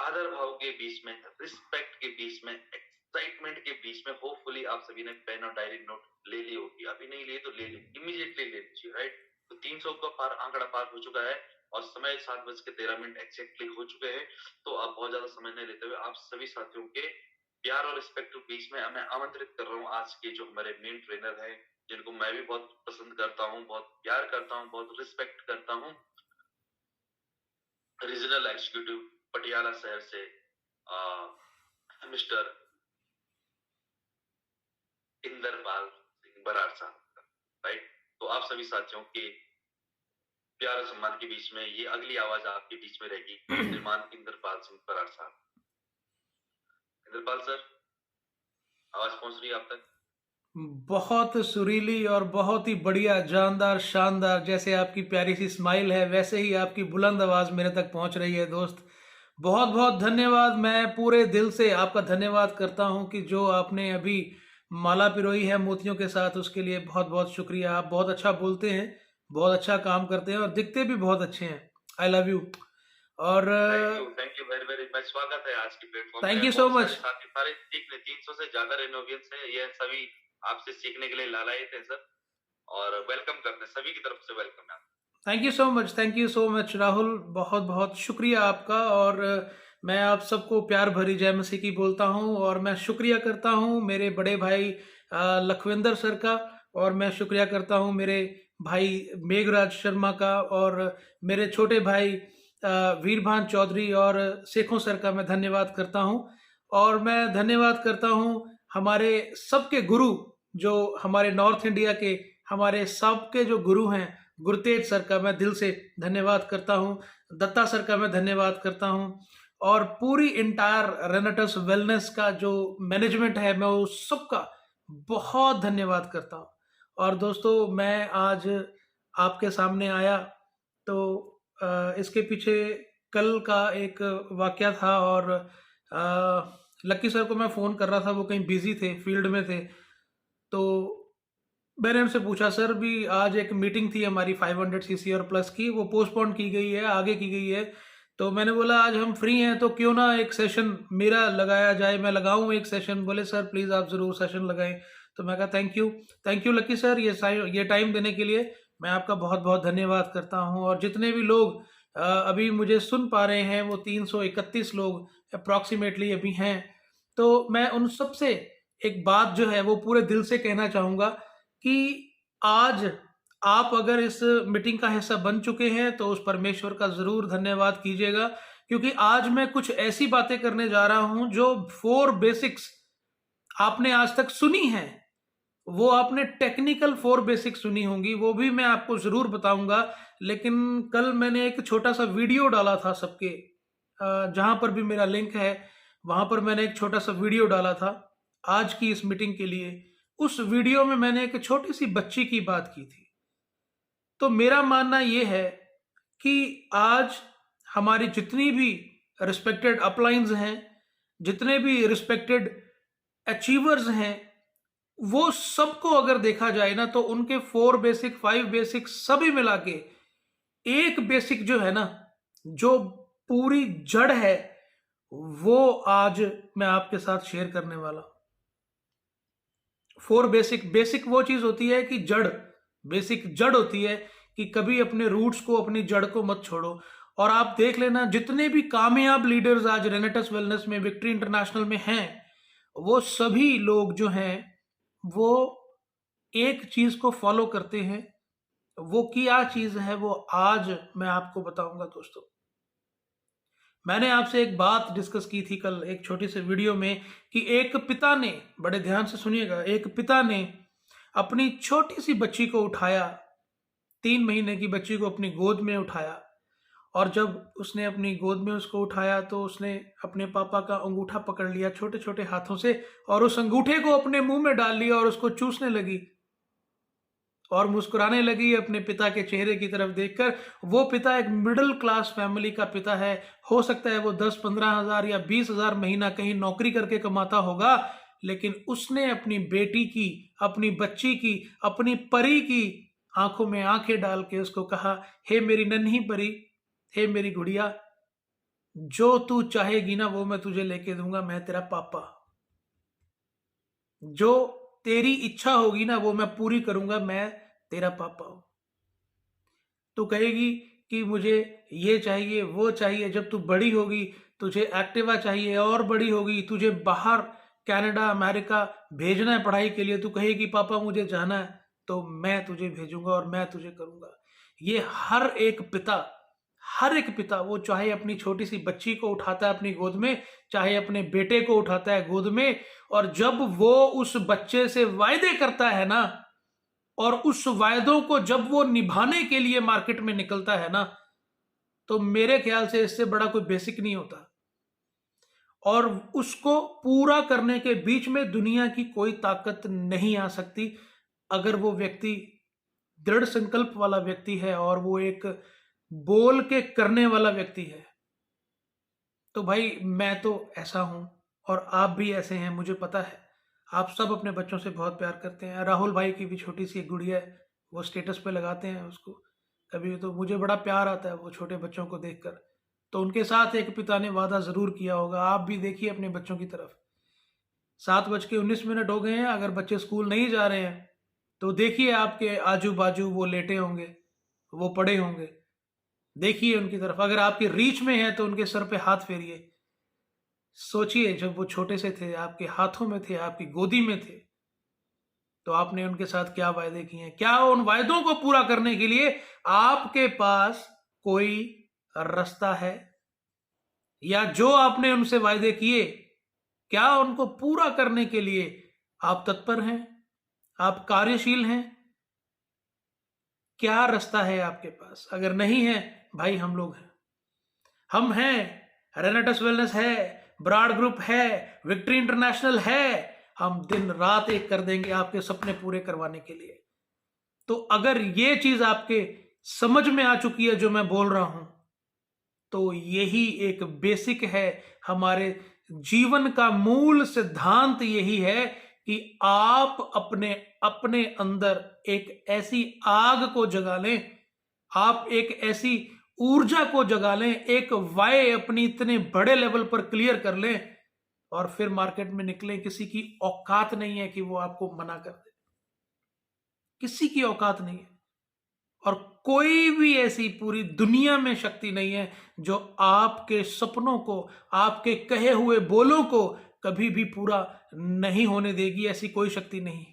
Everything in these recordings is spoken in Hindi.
आदर भाव के बीच में, रिस्पेक्ट के बीच में, एक्साइटमेंट के बीच में होपफुली आप सभी ने पेन और डायरी नोट ले ली होगी। अभी नहीं लिए तो ले ली, इमीडिएटली ले लीजिए, राइट? तो 300 का पार आंकड़ा पार हो चुका है और समय 7:13 एग्जैक्टली हो चुके हैं। तो आप बहुत ज्यादा समय नहीं लेते हुए आप सभी साथियों के प्यार और रिस्पेक्ट के बीच में मैं आमंत्रित कर रहा हूँ आज के जो हमारे मेन ट्रेनर हैं, जिनको मैं भी बहुत पसंद करता हूँ, बहुत प्यार करता हूँ, बहुत रिस्पेक्ट करता हूँ, रीजनल एग्जीक्यूटिव पटियाला शहर से मिस्टर इंदरपाल सिंह बराड़ साहब, राइट? तो आप सभी साथियों के प्यार और सम्मान के बीच में ये अगली आवाज आपके बीच में रहेगी, श्रीमान इंदरपाल सिंह बराड़ साहब। इंदरपाल सर, आवाज पहुंच रही है आप तक? बहुत सुरीली और बहुत ही बढ़िया, जानदार, शानदार। जैसे आपकी प्यारी सी स्माइल है वैसे ही आपकी बुलंद आवाज़ मेरे तक पहुंच रही है दोस्त। बहुत बहुत धन्यवाद। मैं पूरे दिल से आपका धन्यवाद करता हूं कि जो आपने अभी माला पिरोई है मोतियों के साथ, उसके लिए बहुत बहुत शुक्रिया। आप बहुत अच्छा बोलते हैं, बहुत अच्छा काम करते हैं और दिखते भी बहुत अच्छे हैं। I love you. और thank you very very much. स्वागत है आज के प्लेटफॉर्म थैंक पे। यू सो बहुत सारे मच। साथी, सारे सीखने, 300 से ज्यादा रेनोवियंस है, ये सभी आपसे सीखने के लिए लालायित है सर, और वेलकम करते हैं, सभी की तरफ से वेलकम है। Thank you so much, thank you so much Rahul, बहुत बहुत शुक्रिया आपका। और मैं आप सबको प्यार भरी जय मसीह की बोलता हूं और मैं शुक्रिया करता हूं मेरे बड़े भाई लखविंदर सर का, और मैं शुक्रिया करता हूं मेरे भाई मेघराज शर्मा का, और मेरे छोटे भाई वीरभान चौधरी और शेखों सर का मैं धन्यवाद करता हूं। और मैं धन्यवाद करता हूं हमारे सबके गुरु, जो हमारे नॉर्थ इंडिया के हमारे सबके जो गुरु हैं, गुरतेज सर का मैं दिल से धन्यवाद करता हूं, दत्ता सर का मैं धन्यवाद करता हूं, और पूरी इंटायर रेनेटस वेलनेस का जो मैनेजमेंट है मैं उस सबका बहुत धन्यवाद करता हूं। और दोस्तों, मैं आज आपके सामने आया तो इसके पीछे कल का एक वाकया था, और लक्की सर को मैं फ़ोन कर रहा था, वो कहीं बिजी थे, फील्ड में थे। तो मैंने उनसे पूछा, सर भी आज एक मीटिंग थी हमारी 500 सीसी और प्लस की, वो पोस्टपोन की गई है, आगे की गई है। तो मैंने बोला आज हम फ्री हैं तो क्यों ना एक सेशन मेरा लगाया जाए, मैं लगाऊं एक सेशन। बोले सर प्लीज़ आप ज़रूर सेशन लगाएं। तो मैं कहा थैंक यू लकी सर, ये टाइम देने के लिए मैं आपका बहुत बहुत धन्यवाद करता हूं। और जितने भी लोग अभी मुझे सुन पा रहे हैं वो 331 लोग अप्रॉक्सीमेटली अभी हैं। तो मैं उन सब से एक बात जो है वो पूरे दिल से कहना चाहूँगा कि आज आप अगर इस मीटिंग का हिस्सा बन चुके हैं तो उस परमेश्वर का ज़रूर धन्यवाद कीजिएगा, क्योंकि आज मैं कुछ ऐसी बातें करने जा रहा हूं जो 4 बेसिक्स आपने आज तक सुनी हैं, वो आपने टेक्निकल 4 बेसिक्स सुनी होंगी, वो भी मैं आपको ज़रूर बताऊंगा। लेकिन कल मैंने एक छोटा सा वीडियो डाला था सबके, जहां पर भी मेरा लिंक है वहां पर मैंने एक छोटा सा वीडियो डाला था आज की इस मीटिंग के लिए। उस वीडियो में मैंने एक छोटी सी बच्ची की बात की थी। तो मेरा मानना यह है कि आज हमारी जितनी भी रिस्पेक्टेड अपलाइंस हैं, जितने भी रिस्पेक्टेड अचीवर्स हैं, वो सबको अगर देखा जाए ना तो उनके 4 बेसिक 5 बेसिक सभी मिला के एक बेसिक जो है ना, जो पूरी जड़ है, वो आज मैं आपके साथ शेयर करने वाला हूं। 4 बेसिक वो चीज होती है कि जड़, बेसिक जड़ होती है कि कभी अपने रूट्स को, अपनी जड़ को मत छोड़ो। और आप देख लेना जितने भी कामयाब लीडर्स आज रेनेटस वेलनेस में, विक्ट्री इंटरनेशनल में हैं, वो सभी लोग जो हैं वो एक चीज को फॉलो करते हैं। वो क्या चीज है वो आज मैं आपको बताऊंगा दोस्तों। मैंने आपसे एक बात डिस्कस की थी कल एक छोटी सी वीडियो में कि एक पिता ने, बड़े ध्यान से सुनिएगा, एक पिता ने अपनी छोटी सी बच्ची को उठाया, 3 महीने की बच्ची को अपनी गोद में उठाया, और जब उसने अपनी गोद में उसको उठाया तो उसने अपने पापा का अंगूठा पकड़ लिया छोटे छोटे हाथों से, और उस अंगूठे को अपने मुंह में डाल लिया और उसको चूसने लगी और मुस्कुराने लगी अपने पिता के चेहरे की तरफ देखकर। वो पिता एक मिडिल क्लास फैमिली का पिता है, हो सकता है वो 10-15 हजार या 20 हजार महीना कहीं नौकरी करके कमाता होगा, लेकिन उसने अपनी बेटी की, अपनी बच्ची की, अपनी परी की आंखों में आंखें डाल के उसको कहा, हे मेरी नन्ही परी, हे मेरी गुड़िया, जो तू चाहेगी ना वो मैं तुझे लेके दूंगा, मैं तेरा पापा। जो तेरी इच्छा होगी ना वो मैं पूरी करूंगा, मैं तेरा पापा हूं। तू कहेगी कि मुझे ये चाहिए वो चाहिए, जब तू बड़ी होगी तुझे एक्टिवा चाहिए, और बड़ी होगी तुझे बाहर कनाडा अमेरिका भेजना है पढ़ाई के लिए, तू कहेगी पापा मुझे जाना है, तो मैं तुझे भेजूंगा और मैं तुझे करूंगा। ये हर एक पिता वो चाहे अपनी छोटी सी बच्ची को उठाता है अपनी गोद में, चाहे अपने बेटे को उठाता है गोद में, और जब वो उस बच्चे से वायदे करता है ना, और उस वायदों को जब वो निभाने के लिए मार्केट में निकलता है ना, तो मेरे ख्याल से इससे बड़ा कोई बेसिक नहीं होता। और उसको पूरा करने के बीच में दुनिया की कोई ताकत नहीं आ सकती, अगर वो व्यक्ति दृढ़ संकल्प वाला व्यक्ति है और वो एक बोल के करने वाला व्यक्ति है। तो भाई मैं तो ऐसा हूं और आप भी ऐसे हैं, मुझे पता है। आप सब अपने बच्चों से बहुत प्यार करते हैं। राहुल भाई की भी छोटी सी एक गुड़िया है, वो स्टेटस पे लगाते हैं उसको कभी, तो मुझे बड़ा प्यार आता है वो छोटे बच्चों को देखकर। तो उनके साथ एक पिता ने वादा जरूर किया होगा। आप भी देखिए अपने बच्चों की तरफ। 7:19 हो गए हैं, अगर बच्चे स्कूल नहीं जा रहे हैं तो देखिए आपके आजू बाजू वो लेटे होंगे, वो पड़े होंगे, देखिए उनकी तरफ। अगर आपकी रीच में है तो उनके सर पे हाथ फेरिए। सोचिए जब वो छोटे से थे, आपके हाथों में थे, आपकी गोदी में थे, तो आपने उनके साथ क्या वायदे किए हैं? क्या उन वायदों को पूरा करने के लिए आपके पास कोई रास्ता है? या जो आपने उनसे वायदे किए, क्या उनको पूरा करने के लिए आप तत्पर हैं? आप कार्यशील हैं? क्या रास्ता है आपके पास? अगर नहीं है भाई, हम लोग हैं, हम हैं। रेनेटस वेलनेस है, ब्राड ग्रुप है, विक्ट्री इंटरनेशनल है। हम दिन रात एक कर देंगे आपके सपने पूरे करवाने के लिए। तो अगर ये चीज आपके समझ में आ चुकी है जो मैं बोल रहा हूं, तो यही एक बेसिक है। हमारे जीवन का मूल सिद्धांत यही है कि आप अपने अपने अंदर एक ऐसी आग को जगा लें, आप एक ऐसी ऊर्जा को जगा लें, एक वाय अपनी इतने बड़े लेवल पर क्लियर कर लें, और फिर मार्केट में निकलें। किसी की औकात नहीं है कि वो आपको मना कर दे, किसी की औकात नहीं है। और कोई भी ऐसी पूरी दुनिया में शक्ति नहीं है जो आपके सपनों को, आपके कहे हुए बोलों को कभी भी पूरा नहीं होने देगी। ऐसी कोई शक्ति नहीं,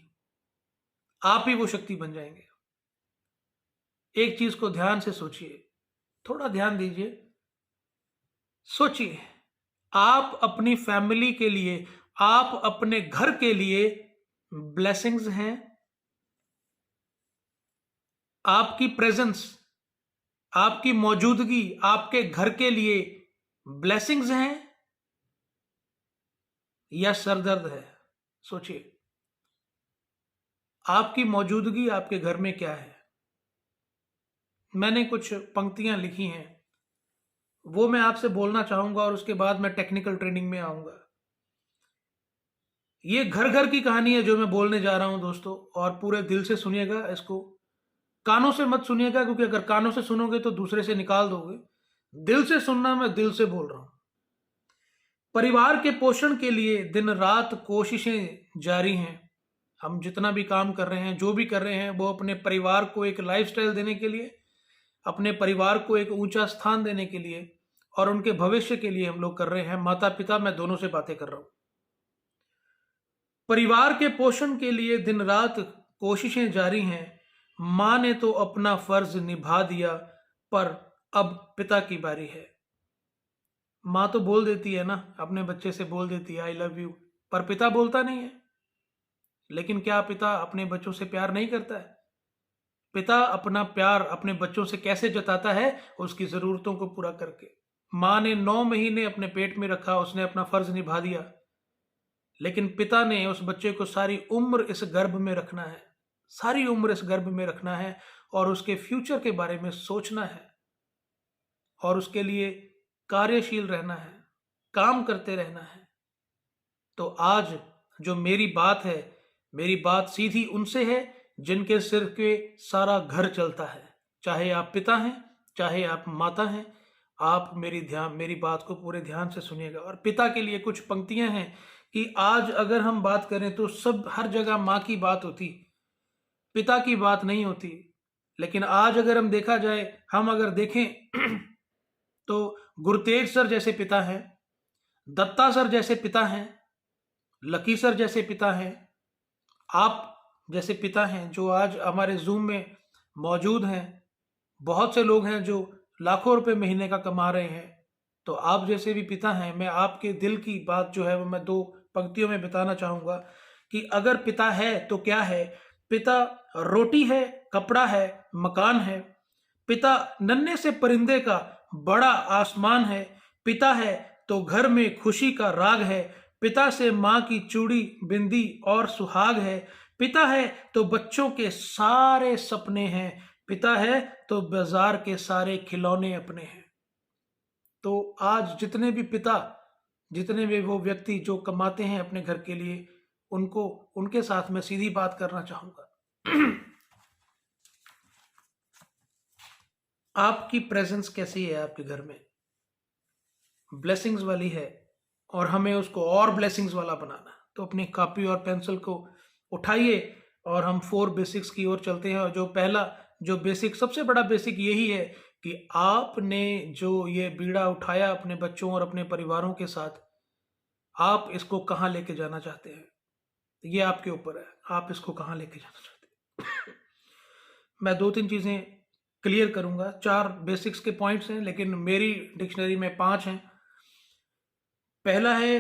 आप ही वो शक्ति बन जाएंगे। एक चीज को ध्यान से सोचिए, थोड़ा ध्यान दीजिए, सोचिए। आप अपनी फैमिली के लिए, आप अपने घर के लिए ब्लेसिंग्स हैं। आपकी प्रेजेंस, आपकी मौजूदगी आपके घर के लिए ब्लेसिंग्स हैं या सरदर्द है? सोचिए, आपकी मौजूदगी आपके घर में क्या है? मैंने कुछ पंक्तियां लिखी हैं, वो मैं आपसे बोलना चाहूंगा और उसके बाद मैं टेक्निकल ट्रेनिंग में आऊंगा। ये घर घर की कहानी है जो मैं बोलने जा रहा हूं दोस्तों, और पूरे दिल से सुनिएगा इसको। कानों से मत सुनिएगा, क्योंकि अगर कानों से सुनोगे तो दूसरे से निकाल दोगे। दिल से सुनना, मैं दिल से बोल रहा हूं। परिवार के पोषण के लिए दिन रात कोशिशें जारी हैं। हम जितना भी काम कर रहे हैं, जो भी कर रहे हैं, वो अपने परिवार को एक लाइफस्टाइल देने के लिए, अपने परिवार को एक ऊंचा स्थान देने के लिए और उनके भविष्य के लिए हम लोग कर रहे हैं। माता पिता, मैं दोनों से बातें कर रहा हूं। परिवार के पोषण के लिए दिन रात कोशिशें जारी हैं। मां ने तो अपना फर्ज निभा दिया, पर अब पिता की बारी है। मां तो बोल देती है ना, अपने बच्चे से बोल देती है आई लव यू, पर पिता बोलता नहीं है। लेकिन क्या पिता अपने बच्चों से प्यार नहीं करता है? पिता अपना प्यार अपने बच्चों से कैसे जताता है? उसकी जरूरतों को पूरा करके। मां ने 9 महीने अपने पेट में रखा, उसने अपना फर्ज निभा दिया। लेकिन पिता ने उस बच्चे को सारी उम्र इस गर्भ में रखना है, सारी उम्र इस गर्भ में रखना है, और उसके फ्यूचर के बारे में सोचना है, और उसके लिए कार्यशील रहना है, काम करते रहना है। तो आज जो मेरी बात है, मेरी बात सीधी उनसे है जिनके सिर के सारा घर चलता है। चाहे आप पिता हैं, चाहे आप माता हैं, आप मेरी बात को पूरे ध्यान से सुनिएगा। और पिता के लिए कुछ पंक्तियां हैं कि आज अगर हम बात करें तो सब हर जगह माँ की बात होती, पिता की बात नहीं होती। लेकिन आज अगर हम देखा जाए, हम अगर देखें तो गुरतेज सर जैसे पिता हैं, दत्ता सर जैसे पिता हैं, लकी सर जैसे पिता हैं, आप जैसे पिता हैं जो आज हमारे जूम में मौजूद हैं। बहुत से लोग हैं जो लाखों रुपए महीने का कमा रहे हैं। तो आप जैसे भी पिता हैं, मैं आपके दिल की बात जो है वो मैं 2 पंक्तियों में बताना चाहूँगा कि अगर पिता है तो क्या है। पिता रोटी है, कपड़ा है, मकान है। पिता नन्हे से परिंदे का बड़ा आसमान है। पिता है तो घर में खुशी का राग है। पिता से माँ की चूड़ी, बिंदी और सुहाग है। पिता है तो बच्चों के सारे सपने हैं। पिता है तो बाजार के सारे खिलौने अपने हैं। तो आज जितने भी पिता, जितने भी वो व्यक्ति जो कमाते हैं अपने घर के लिए, उनको, उनके साथ मैं सीधी बात करना चाहूंगा। आपकी प्रेजेंस कैसी है आपके घर में? ब्लेसिंग्स वाली है और हमें उसको और ब्लेसिंग्स वाला बनाना। तो अपनी कॉपी और पेंसिल को उठाइए और हम 4 बेसिक्स की ओर चलते हैं। और जो पहला जो बेसिक, सबसे बड़ा बेसिक यही है कि आपने जो ये बीड़ा उठाया अपने बच्चों और अपने परिवारों के साथ, आप इसको कहाँ लेके जाना चाहते हैं, ये आपके ऊपर है। आप इसको कहाँ लेके जाना चाहते हैं। मैं 2-3 चीज़ें क्लियर करूंगा। 4 बेसिक्स के पॉइंट्स हैं लेकिन मेरी डिक्शनरी में 5 हैं। पहला है,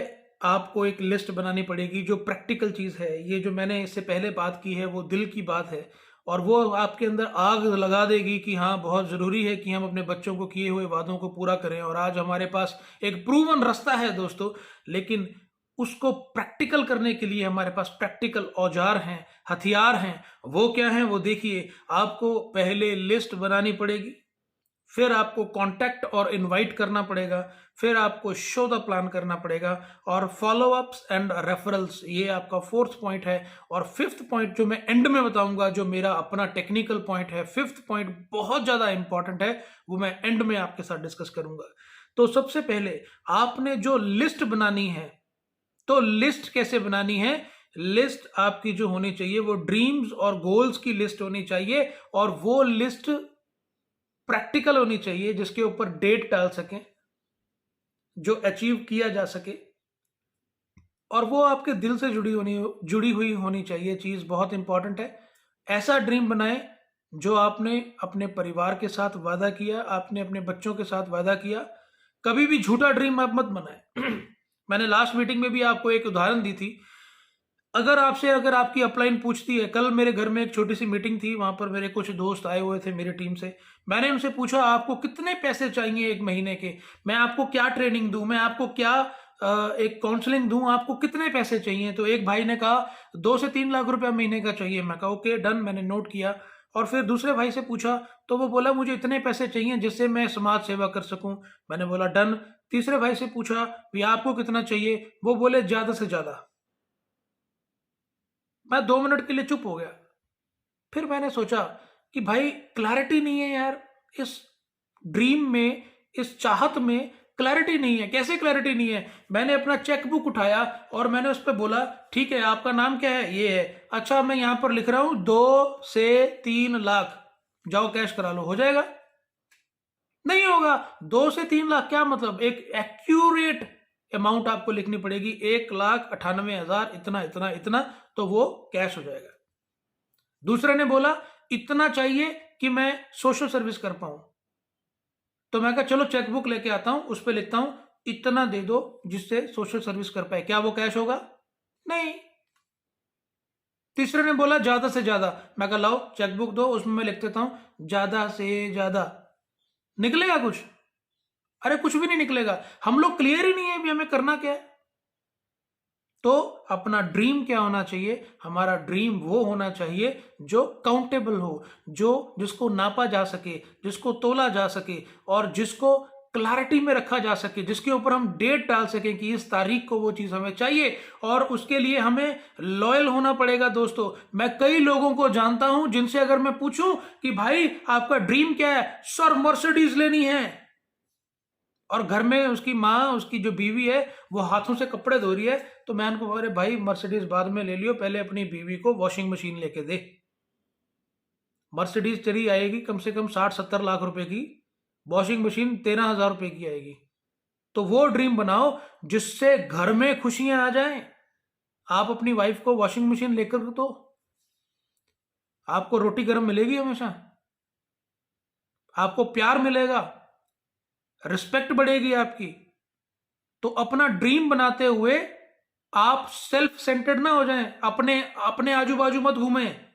आपको एक लिस्ट बनानी पड़ेगी जो प्रैक्टिकल चीज़ है। ये जो मैंने इससे पहले बात की है वो दिल की बात है और वो आपके अंदर आग लगा देगी कि हाँ, बहुत ज़रूरी है कि हम अपने बच्चों को किए हुए वादों को पूरा करें। और आज हमारे पास एक प्रूवन रास्ता है दोस्तों, लेकिन उसको प्रैक्टिकल करने के लिए हमारे पास प्रैक्टिकल औजार हैं, हथियार हैं। वो क्या हैं वो देखिए। आपको पहले लिस्ट बनानी पड़ेगी, फिर आपको कांटेक्ट और इनवाइट करना पड़ेगा, फिर आपको शो द प्लान करना पड़ेगा और फॉलो अप्स एंड रेफरल्स, ये आपका 4th पॉइंट है। और 5th पॉइंट जो मैं एंड में बताऊंगा, जो मेरा अपना टेक्निकल पॉइंट है, 5th पॉइंट बहुत ज्यादा इंपॉर्टेंट है, वो मैं एंड में आपके साथ डिस्कस करूंगा। तो सबसे पहले आपने जो लिस्ट बनानी है, तो लिस्ट कैसे बनानी है? लिस्ट आपकी जो होनी चाहिए वो ड्रीम्स और गोल्स की लिस्ट होनी चाहिए और वो लिस्ट प्रैक्टिकल होनी चाहिए, जिसके ऊपर डेट डाल सकें, जो अचीव किया जा सके और वो आपके दिल से जुड़ी हुई होनी चाहिए। चीज बहुत इंपॉर्टेंट है। ऐसा ड्रीम बनाएं जो आपने अपने परिवार के साथ वादा किया, आपने अपने बच्चों के साथ वादा किया। कभी भी झूठा ड्रीम आप मत बनाएं। मैंने लास्ट मीटिंग में भी आपको एक उदाहरण दी थी। अगर आपकी अपलाइन पूछती है, कल मेरे घर में एक छोटी सी मीटिंग थी, वहां पर मेरे कुछ दोस्त आए हुए थे मेरी टीम से। मैंने उनसे पूछा, आपको कितने पैसे चाहिए 1 महीने के? मैं आपको क्या ट्रेनिंग दूं, मैं आपको क्या एक काउंसलिंग दूं, आपको कितने पैसे चाहिए? तो एक भाई ने कहा 2 से 3 लाख रुपया महीने का चाहिए। मैं कहा ओके डन, मैंने नोट किया। और फिर दूसरे भाई से पूछा तो वो बोला मुझे इतने पैसे चाहिए जिससे मैं समाज सेवा कर सकूं। मैंने बोला डन। तीसरे भाई से पूछा भी आपको कितना चाहिए? वो बोले ज्यादा से ज्यादा। मैं 2 मिनट के लिए चुप हो गया। फिर मैंने सोचा कि भाई क्लैरिटी नहीं है यार, इस ड्रीम में, इस चाहत में क्लैरिटी नहीं है। कैसे क्लैरिटी नहीं है? मैंने अपना चेकबुक उठाया और मैंने उस पर बोला ठीक है आपका नाम क्या है? ये है। अच्छा मैं यहां पर लिख रहा हूं 2 से 3 लाख, जाओ कैश करा लो। हो जाएगा? नहीं होगा। 2 से 3 लाख क्या मतलब? एक एक्यूरेट अमाउंट आपको लिखनी पड़ेगी, 1,98,000 इतना इतना इतना, तो वो कैश हो जाएगा। दूसरे ने बोला इतना चाहिए कि मैं सोशल सर्विस कर पाऊं। तो मैं कहा चलो चेकबुक लेके आता हूं, उस पर लिखता हूं इतना दे दो जिससे सोशल सर्विस कर पाए। क्या वो कैश होगा? नहीं। तीसरे ने बोला ज्यादा से ज्यादा। मैं कहा लाओ चेकबुक दो, उसमें मैं लिख देता हूं ज्यादा से ज्यादा। निकलेगा कुछ? अरे कुछ भी नहीं निकलेगा। हम लोग क्लियर ही नहीं है भी हमें करना क्या है। तो अपना ड्रीम क्या होना चाहिए? हमारा ड्रीम वो होना चाहिए जो काउंटेबल हो, जिसको नापा जा सके, जिसको तोला जा सके और जिसको क्लैरिटी में रखा जा सके, जिसके ऊपर हम डेट डाल सकें कि इस तारीख को वो चीज हमें चाहिए। और उसके लिए हमें लॉयल होना पड़ेगा दोस्तों। मैं कई लोगों को जानता हूं जिनसे अगर मैं पूछूं कि भाई आपका ड्रीम क्या है? सर मर्सिडीज लेनी है। और घर में उसकी माँ, उसकी जो बीवी है, वो हाथों से कपड़े धो रही है, तो मैं उनको बोल रहे भाई मर्सिडीज बाद में ले लियो, पहले अपनी बीवी को वॉशिंग मशीन लेके दे। मर्सिडीज चली आएगी कम से कम 60-70 लाख रुपए की, वॉशिंग मशीन 13,000 रुपए की आएगी। तो वो ड्रीम बनाओ जिससे घर में खुशियां आ जाएं। आप अपनी वाइफ को वॉशिंग मशीन लेकर दो, आपको रोटी गर्म मिलेगी हमेशा, आपको प्यार मिलेगा, रिस्पेक्ट बढ़ेगी आपकी। तो अपना ड्रीम बनाते हुए आप सेल्फ सेंटर्ड ना हो जाएं, अपने अपने आजू बाजू मत घूमें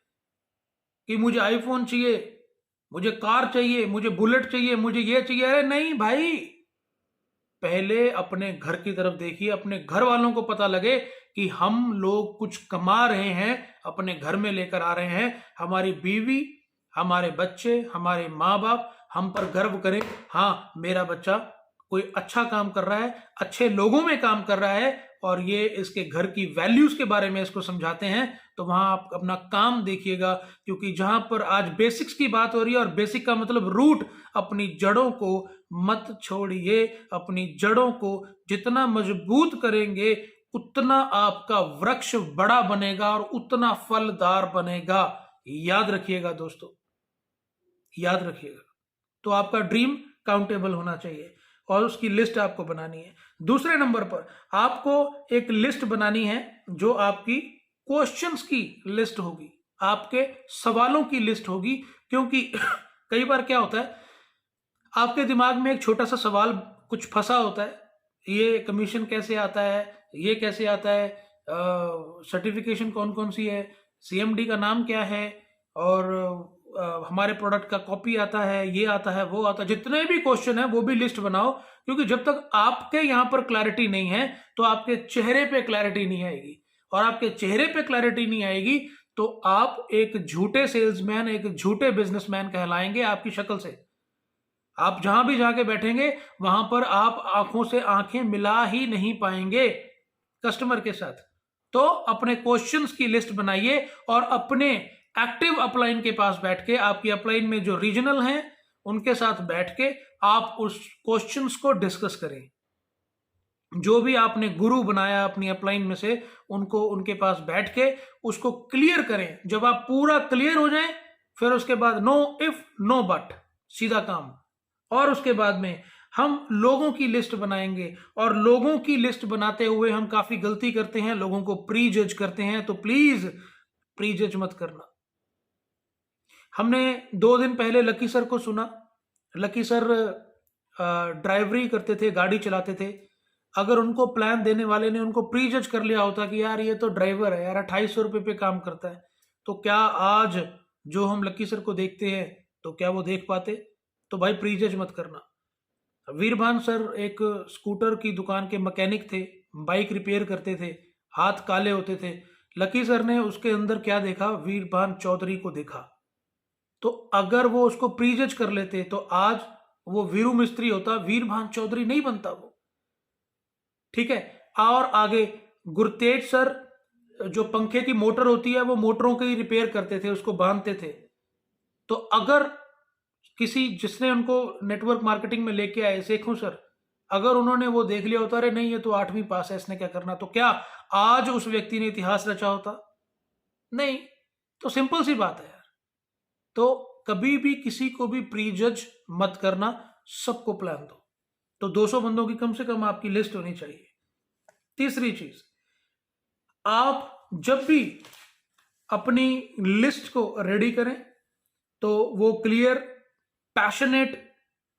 कि मुझे आईफोन चाहिए, मुझे कार चाहिए, मुझे बुलेट चाहिए, मुझे ये चाहिए। अरे नहीं भाई, पहले अपने घर की तरफ देखिए, अपने घर वालों को पता लगे कि हम लोग कुछ कमा रहे हैं, अपने घर में लेकर आ रहे हैं, हमारी बीवी, हमारे बच्चे, हमारे माँ बाप हम पर गर्व करें, हाँ मेरा बच्चा कोई अच्छा काम कर रहा है, अच्छे लोगों में काम कर रहा है, और ये इसके घर की वैल्यूज के बारे में इसको समझाते हैं। तो वहां आप अपना काम देखिएगा, क्योंकि जहां पर आज बेसिक्स की बात हो रही है, और बेसिक का मतलब रूट, अपनी जड़ों को मत छोड़िए। अपनी जड़ों को जितना मजबूत करेंगे उतना आपका वृक्ष बड़ा बनेगा और उतना फलदार बनेगा। याद रखिएगा दोस्तों, याद रखिएगा। तो आपका ड्रीम काउंटेबल होना चाहिए और उसकी लिस्ट आपको बनानी है। दूसरे नंबर पर आपको एक लिस्ट बनानी है जो आपकी क्वेश्चंस की लिस्ट होगी, आपके सवालों की लिस्ट होगी। क्योंकि कई बार क्या होता है, आपके दिमाग में एक छोटा सा सवाल कुछ फंसा होता है, ये कमीशन कैसे आता है, ये कैसे आता है, सर्टिफिकेशन कौन कौन सी है, सीएमडी का नाम क्या है, और हमारे प्रोडक्ट का कॉपी आता है, ये आता है, वो आता है। जितने भी क्वेश्चन है वो भी लिस्ट बनाओ, क्योंकि जब तक आपके यहां पर क्लैरिटी नहीं है तो आपके चेहरे पे क्लैरिटी नहीं आएगी, और आपके चेहरे पे क्लैरिटी नहीं आएगी तो आप एक झूठे सेल्समैन, एक झूठे बिजनेसमैन कहलाएंगे आपकी शक्ल से। आप जहां भी जाके बैठेंगे वहां पर आप आंखों से आंखें मिला ही नहीं पाएंगे कस्टमर के साथ। तो अपने क्वेश्चंस की लिस्ट बनाइए और अपने एक्टिव अपलाइन के पास बैठ के, आपकी अपलाइन में जो रीजनल हैं उनके साथ बैठ के आप उस क्वेश्चंस को डिस्कस करें। जो भी आपने गुरु बनाया अपनी अपलाइन में से, उनको उनके पास बैठ के उसको क्लियर करें। जब आप पूरा क्लियर हो जाएं, फिर उसके बाद नो इफ नो बट, सीधा काम। और उसके बाद में हम लोगों की लिस्ट बनाएंगे, और लोगों की लिस्ट बनाते हुए हम काफी गलती करते हैं, लोगों को प्री जज करते हैं। तो प्लीज प्री जज मत करना। हमने 2 दिन पहले लकी सर को सुना। लकी सर ड्राइवरी करते थे, गाड़ी चलाते थे। अगर उनको प्लान देने वाले ने उनको प्री जज कर लिया होता कि यार ये तो ड्राइवर है यार, 2800 रुपये पे काम करता है, तो क्या आज जो हम लकी सर को देखते हैं तो क्या वो देख पाते? तो भाई प्री जज मत करना। वीरभान सर एक स्कूटर की दुकान के मैकेनिक थे, बाइक रिपेयर करते थे, हाथ काले होते थे। लकी सर ने उसके अंदर क्या देखा? वीरभान चौधरी को देखा। तो अगर वो उसको प्री जज कर लेते तो आज वो वीरू मिस्त्री होता, वीरभान चौधरी नहीं बनता वो। ठीक है। और आगे गुरतेज सर, जो पंखे की मोटर होती है वो मोटरों की रिपेयर करते थे, उसको बांधते थे। तो अगर किसी जिसने उनको नेटवर्क मार्केटिंग में लेके आए, शेखों सर, अगर उन्होंने वो देख लिया होता, अरे नहीं ये तो 8वीं पास है, इसने क्या करना, तो क्या आज उस व्यक्ति ने इतिहास रचा होता? नहीं। तो सिंपल सी बात है यार। तो कभी भी किसी को भी प्री जज मत करना, सबको प्लान दो। तो 200 बंदों की कम से कम आपकी लिस्ट होनी चाहिए। तीसरी चीज, आप जब भी अपनी लिस्ट को रेडी करें तो वो क्लियर, पैशनेट,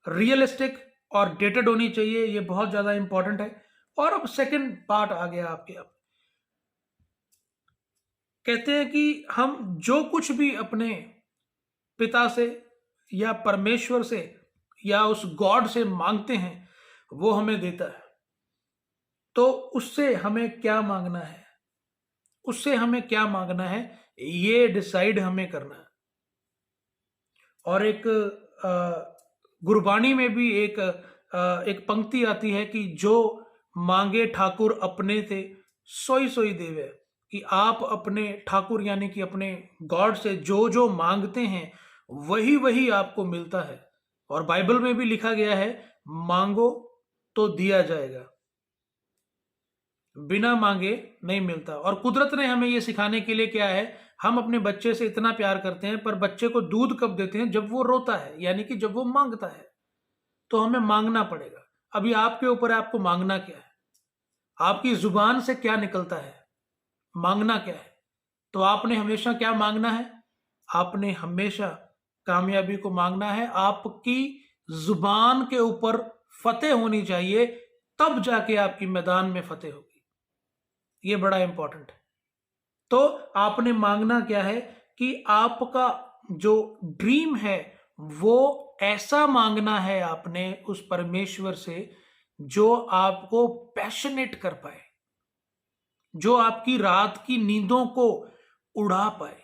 रियलिस्टिक और डेटेड होनी चाहिए। ये बहुत ज्यादा इंपॉर्टेंट है। और अब सेकंड पार्ट आ गया आपके। अब कहते हैं कि हम जो कुछ भी अपने पिता से या परमेश्वर से या उस गॉड से मांगते हैं वो हमें देता है। तो उससे हमें क्या मांगना है, उससे हमें क्या मांगना है, ये डिसाइड हमें करना है। और एक गुरबाणी में भी एक पंक्ति आती है कि जो मांगे ठाकुर अपने थे सोई सोई देवे, कि आप अपने ठाकुर यानी कि अपने गॉड से जो जो मांगते हैं वही वही आपको मिलता है। और बाइबल में भी लिखा गया है, मांगो तो दिया जाएगा, बिना मांगे नहीं मिलता। और कुदरत ने हमें ये सिखाने के लिए क्या है, हम अपने बच्चे से इतना प्यार करते हैं, पर बच्चे को दूध कब देते हैं, जब वो रोता है, यानी कि जब वो मांगता है, तो हमें मांगना पड़ेगा। अभी आपके ऊपर है, आपको मांगना क्या है, आपकी जुबान से क्या निकलता है, मांगना क्या है। तो आपने हमेशा क्या मांगना है, आपने हमेशा कामयाबी को मांगना है। आपकी जुबान के ऊपर फतेह होनी चाहिए, तब जाके आपकी मैदान में फतेह होगी। ये बड़ा इंपॉर्टेंट है। तो आपने मांगना क्या है कि आपका जो ड्रीम है वो ऐसा मांगना है आपने उस परमेश्वर से जो आपको पैशनेट कर पाए, जो आपकी रात की नींदों को उड़ा पाए।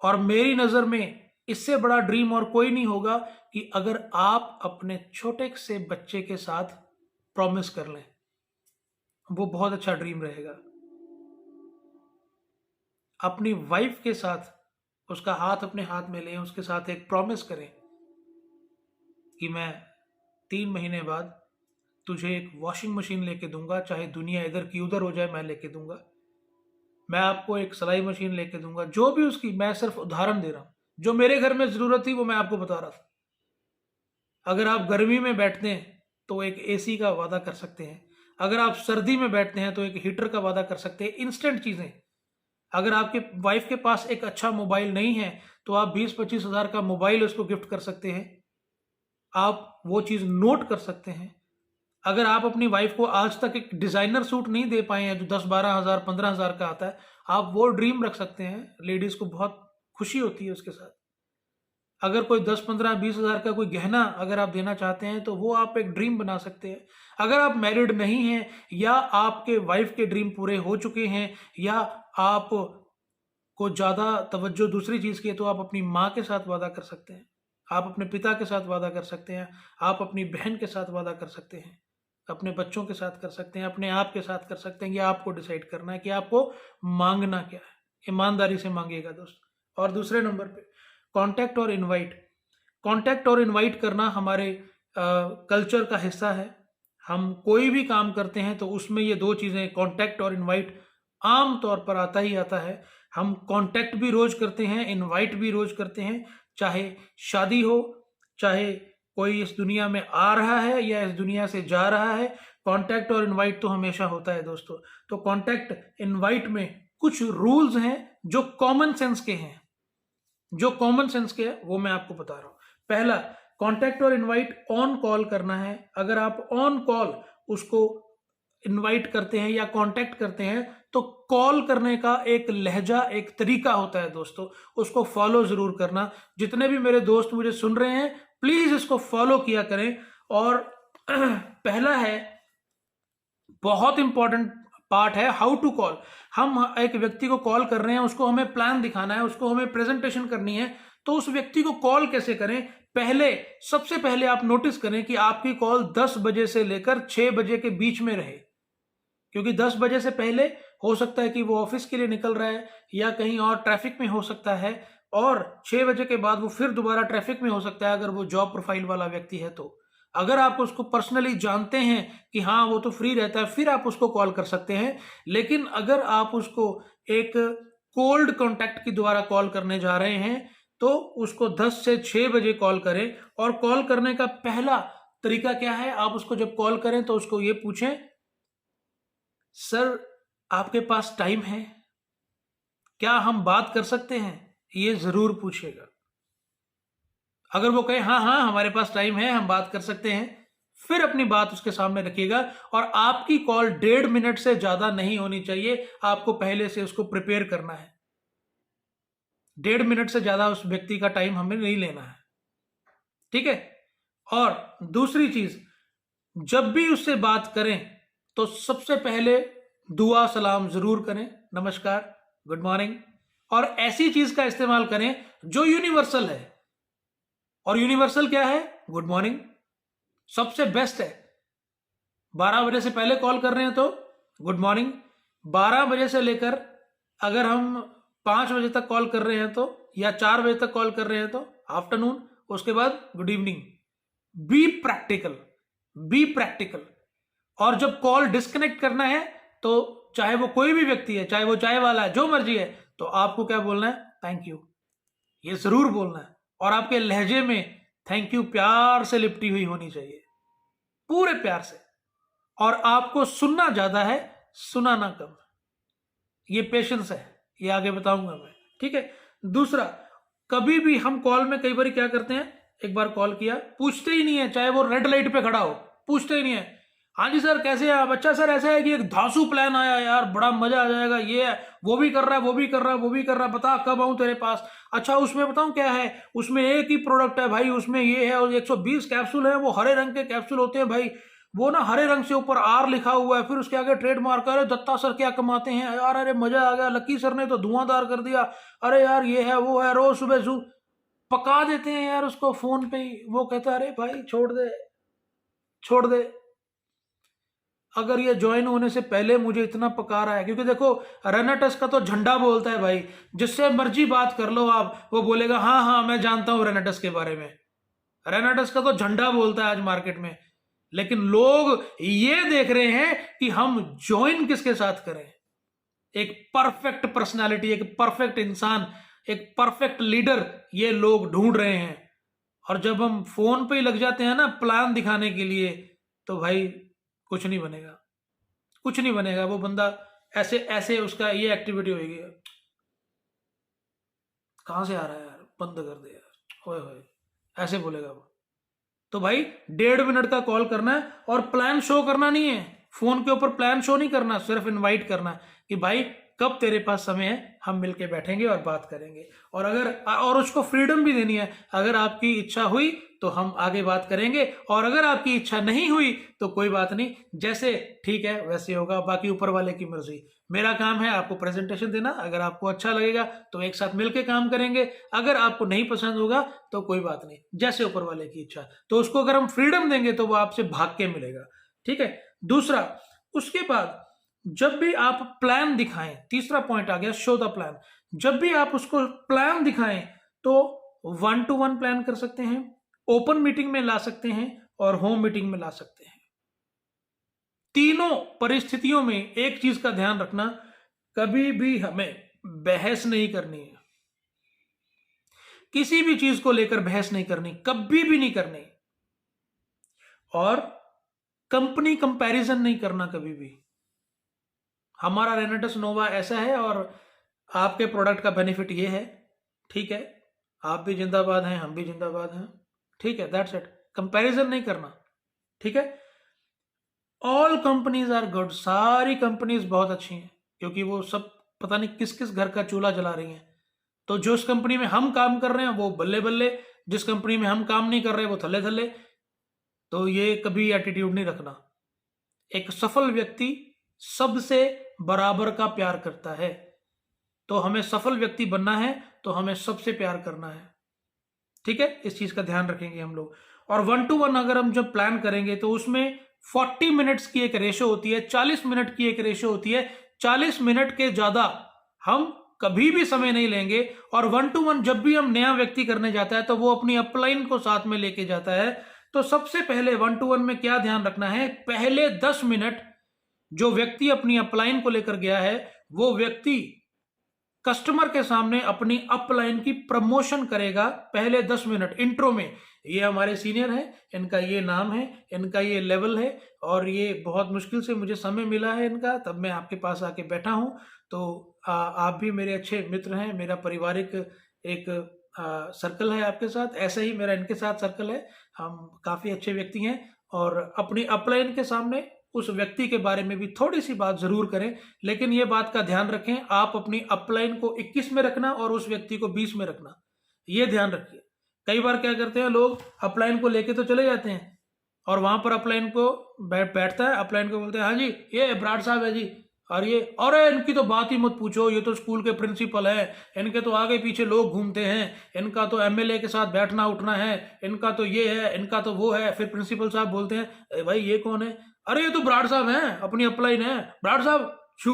और मेरी नजर में इससे बड़ा ड्रीम और कोई नहीं होगा कि अगर आप अपने छोटे से बच्चे के साथ प्रॉमिस कर लें, वो बहुत अच्छा ड्रीम रहेगा। अपनी वाइफ के साथ उसका हाथ अपने हाथ में लें, उसके साथ एक प्रॉमिस करें कि मैं 3 महीने बाद तुझे एक वॉशिंग मशीन लेके दूंगा, चाहे दुनिया इधर की उधर हो जाए, मैं लेके दूंगा। मैं आपको एक सिलाई मशीन लेके दूंगा, जो भी उसकी, मैं सिर्फ उदाहरण दे रहा हूं, जो मेरे घर में जरूरत थी वो मैं आपको बता रहा था। अगर आप गर्मी में बैठते हैं तो एक एसी का वादा कर सकते हैं, अगर आप सर्दी में बैठते हैं तो एक हीटर का वादा कर सकते हैं। इंस्टेंट चीजें। अगर आपके वाइफ के पास एक अच्छा मोबाइल नहीं है तो आप 20-25 हजार का मोबाइल उसको गिफ्ट कर सकते हैं, आप वो चीज नोट कर सकते हैं। अगर आप अपनी वाइफ को आज तक एक डिजाइनर सूट नहीं दे पाए हैं जो 10-12 हजार 15 हजार का आता है, आप वो ड्रीम रख सकते हैं। लेडीज को बहुत खुशी होती है उसके साथ। अगर कोई 10-15-20 हजार का कोई गहना अगर आप देना चाहते हैं तो वो आप एक ड्रीम बना सकते हैं। अगर आप मैरिड नहीं हैं या आपके वाइफ के ड्रीम पूरे हो चुके हैं या आप को ज्यादा तवज्जो दूसरी चीज की है, तो आप अपनी माँ के साथ वादा कर सकते हैं, आप अपने पिता के साथ वादा कर सकते हैं, आप अपनी बहन के साथ वादा कर सकते हैं, अपने बच्चों के साथ कर सकते हैं, अपने आप के साथ कर सकते हैं। ये आपको डिसाइड करना है कि आपको मांगना क्या है। ईमानदारी से मांगिएगा दोस्त। और दूसरे नंबर पे कांटेक्ट और इनवाइट। कांटेक्ट और इनवाइट करना हमारे कल्चर का हिस्सा है। हम कोई भी काम करते हैं तो उसमें ये दो चीज़ें, कांटेक्ट और इनवाइट, आम तौर पर आता ही आता है। हम कांटेक्ट भी रोज करते हैं, इनवाइट भी रोज करते हैं, चाहे शादी हो, चाहे कोई इस दुनिया में आ रहा है या इस दुनिया से जा रहा है, कांटेक्ट और इनवाइट तो हमेशा होता है दोस्तों। तो कांटेक्ट इनवाइट में कुछ रूल्स हैं जो कॉमन सेंस के हैं, जो कॉमन सेंस के है वो मैं आपको बता रहा हूं। पहला, कांटेक्ट और इनवाइट ऑन कॉल करना है। अगर आप ऑन कॉल उसको इनवाइट करते हैं या कांटेक्ट करते हैं तो कॉल करने का एक लहजा, एक तरीका होता है दोस्तों, उसको फॉलो जरूर करना। जितने भी मेरे दोस्त मुझे सुन रहे हैं प्लीज इसको फॉलो किया करें। और पहला है, बहुत इंपॉर्टेंट पार्ट है, हाउ टू कॉल। हम एक व्यक्ति को कॉल कर रहे हैं, उसको हमें प्लान दिखाना है, उसको हमें प्रेजेंटेशन करनी है, तो उस व्यक्ति को कॉल कैसे करें। पहले, सबसे पहले आप नोटिस करें कि आपकी कॉल 10 बजे से लेकर 6 बजे के बीच में रहे, क्योंकि 10 बजे से पहले हो सकता है कि वो ऑफिस के लिए निकल रहा है या कहीं और ट्रैफिक में हो सकता है, और 6 बजे के बाद वो फिर दोबारा ट्रैफिक में हो सकता है अगर वो जॉब प्रोफाइल वाला व्यक्ति है। तो अगर आप उसको पर्सनली जानते हैं कि हाँ वो तो फ्री रहता है, फिर आप उसको कॉल कर सकते हैं। लेकिन अगर आप उसको एक कोल्ड कॉन्टैक्ट के द्वारा कॉल करने जा रहे हैं तो उसको 10 से 6 बजे कॉल करें। और कॉल करने का पहला तरीका क्या है, आप उसको जब कॉल करें तो उसको ये पूछें, सर आपके पास टाइम है, क्या हम बात कर सकते हैं, ये जरूर पूछेगा। अगर वो कहे हाँ हाँ हमारे पास टाइम है, हम बात कर सकते हैं, फिर अपनी बात उसके सामने रखिएगा। और आपकी कॉल 1.5 मिनट से ज्यादा नहीं होनी चाहिए, आपको पहले से उसको प्रिपेयर करना है। 1.5 मिनट से ज्यादा उस व्यक्ति का टाइम हमें नहीं लेना है, ठीक है। और दूसरी चीज, जब भी उससे बात करें तो सबसे पहले दुआ सलाम जरूर करें, नमस्कार, गुड मॉर्निंग, और ऐसी चीज का इस्तेमाल करें जो यूनिवर्सल है। और यूनिवर्सल क्या है, गुड मॉर्निंग सबसे बेस्ट है। 12 बजे से पहले कॉल कर रहे हैं तो गुड मॉर्निंग, 12 बजे से लेकर अगर हम 5 बजे तक कॉल कर रहे हैं तो, या 4 बजे तक कॉल कर रहे हैं तो आफ्टरनून, उसके बाद good evening. Be practical, be practical. और जब कॉल डिस्कनेक्ट करना है तो चाहे वो कोई भी व्यक्ति है, चाहे वो चाय वाला है, जो मर्जी है, तो आपको क्या बोलना है? थैंक यू, ये जरूर बोलना है। और आपके लहजे में थैंक यू प्यार से लिपटी हुई होनी चाहिए, पूरे प्यार से। और आपको सुनना ज्यादा है, सुनाना कम। ये पेशेंस है, ये आगे बताऊंगा मैं, ठीक है। दूसरा, कभी भी हम कॉल में कई बार क्या करते हैं, एक बार कॉल किया, पूछते ही नहीं है, चाहे वो रेड लाइट पे खड़ा हो, पूछते ही नहीं है, हाँ जी सर कैसे हैं आप? अच्छा सर ऐसा है कि एक धांसू प्लान आया यार, बड़ा मजा आ जाएगा, ये है, वो भी कर रहा है, वो भी कर रहा है, वो भी कर रहा है, बता कब आऊं तेरे पास? अच्छा उसमें बताऊं क्या है, उसमें एक ही प्रोडक्ट है भाई, उसमें ये है, और 120 कैप्सूल है, वो हरे रंग के कैप्सूल होते हैं भाई, वो ना हरे रंग से ऊपर आर लिखा हुआ है, फिर उसके आगे ट्रेड मार्क, अरे दत्ता सर क्या कमाते हैं यार, अरे मजा आ गया, लकी सर ने तो धुआंधार कर दिया, अरे यार ये है वो है, रोज सुबह पका देते हैं यार उसको फोन पे ही। वो कहता है अरे भाई छोड़ दे, छोड़ दे। अगर ये ज्वाइन होने से पहले मुझे इतना पका रहा है, क्योंकि देखो रेनेटस का तो झंडा बोलता है भाई, जिससे मर्जी बात कर लो आप, वो बोलेगा हाँ हाँ मैं जानता हूं रेनेटस के बारे में। रेनेटस का तो झंडा बोलता है आज मार्केट में। लेकिन लोग ये देख रहे हैं कि हम ज्वाइन किसके साथ करें, एक परफेक्ट पर्सनालिटी, एक परफेक्ट इंसान, एक परफेक्ट लीडर, ये लोग ढूंढ रहे हैं। और जब हम फोन पे ही लग जाते हैं ना प्लान दिखाने के लिए, तो भाई कुछ नहीं बनेगा, कुछ नहीं बनेगा। वो बंदा ऐसे ऐसे उसका ये एक्टिविटी होगी, कहां से आ रहा है यार, बंद कर दे यार, होए होए, ऐसे बोलेगा वो। तो भाई 1.5 मिनट का कॉल करना है, और प्लान शो करना नहीं है, फोन के ऊपर प्लान शो नहीं करना, सिर्फ इनवाइट करना कि भाई कब तेरे पास समय है, हम मिलके बैठेंगे और बात करेंगे। और उसको फ्रीडम भी देनी है, अगर आपकी इच्छा हुई तो हम आगे बात करेंगे, और अगर आपकी इच्छा नहीं हुई तो कोई बात नहीं, जैसे ठीक है वैसे होगा, बाकी ऊपर वाले की मर्जी। मेरा काम है आपको प्रेजेंटेशन देना, अगर आपको अच्छा लगेगा तो एक साथ मिलके काम करेंगे, अगर आपको नहीं पसंद होगा तो कोई बात नहीं, जैसे ऊपर वाले की इच्छा। तो उसको अगर हम फ्रीडम देंगे तो वो आपसे भाग के मिलेगा, ठीक है। दूसरा, उसके बाद जब भी आप प्लान दिखाएं, तीसरा पॉइंट आ गया शो द प्लान। जब भी आप उसको प्लान दिखाएं तो 1-to-1 प्लान कर सकते हैं, ओपन मीटिंग में ला सकते हैं, और होम मीटिंग में ला सकते हैं। तीनों परिस्थितियों में एक चीज का ध्यान रखना, कभी भी हमें बहस नहीं करनी है, किसी भी चीज को लेकर बहस नहीं करनी, कभी भी नहीं करनी। और कंपनी कंपैरिजन नहीं करना कभी भी। हमारा रेनेटस नोवा ऐसा है और आपके प्रोडक्ट का बेनिफिट ये है, ठीक है, आप भी जिंदाबाद हैं, हम भी जिंदाबाद हैं, ठीक है, दैट्स इट। कंपैरिजन नहीं करना, ठीक है। ऑल कंपनीज आर गुड, सारी कंपनीज बहुत अच्छी हैं, क्योंकि वो सब पता नहीं किस किस घर का चूल्हा जला रही हैं। तो जो इस कंपनी में हम काम कर रहे हैं वो बल्ले बल्ले, जिस कंपनी में हम काम नहीं कर रहे वो थल्ले थल्ले। तो ये कभी एटीट्यूड नहीं रखना। एक सफल व्यक्ति सबसे बराबर का प्यार करता है, तो हमें सफल व्यक्ति बनना है तो हमें सबसे प्यार करना है, ठीक है। इस चीज का ध्यान रखेंगे हम लोग। और 1-to-1 अगर हम जब प्लान करेंगे तो उसमें 40 मिनट्स की एक रेशो होती है, 40 मिनट की एक रेशो होती है। 40 मिनट के ज्यादा हम कभी भी समय नहीं लेंगे। और 1-to-1 जब भी हम नया व्यक्ति करने जाता है तो वो अपनी अपलाइन को साथ में लेके जाता है। तो सबसे पहले 1-to-1 में क्या ध्यान रखना है, पहले 10 मिनट जो व्यक्ति अपनी अपलाइन को लेकर गया है, वो व्यक्ति कस्टमर के सामने अपनी अपलाइन की प्रमोशन करेगा पहले 10 मिनट इंट्रो में। ये हमारे सीनियर हैं, इनका ये नाम है, इनका ये लेवल है, और ये बहुत मुश्किल से मुझे समय मिला है इनका, तब मैं आपके पास आके बैठा हूं। तो आप भी मेरे अच्छे मित्र हैं, मेरा पारिवारिक एक सर्कल है आपके साथ, ऐसा ही मेरा इनके साथ सर्कल है। हम काफ़ी अच्छे व्यक्ति हैं, और अपनी अपलाइन के सामने उस व्यक्ति के बारे में भी थोड़ी सी बात जरूर करें। लेकिन ये बात का ध्यान रखें, आप अपनी अपलाइन को 21 में रखना और उस व्यक्ति को 20 में रखना, ये ध्यान रखिए। कई बार क्या करते हैं लोग, अपलाइन को लेके तो चले जाते हैं, और वहां पर अपलाइन को बैठता है, अपलाइन को बोलते हैं हाँ जी ये ब्राड साहब है जी, और ये अरे इनकी तो बात ही मत पूछो, ये तो स्कूल के प्रिंसिपल है, इनके तो आगे पीछे लोग घूमते हैं, इनका तो एमएलए के साथ बैठना उठना है, इनका तो ये है, इनका तो वो है। फिर प्रिंसिपल साहब बोलते हैं भाई ये कौन है, अरे ये तो ब्राड साहब हैं, अपनी अपलाइन है, ब्राड साहब छू।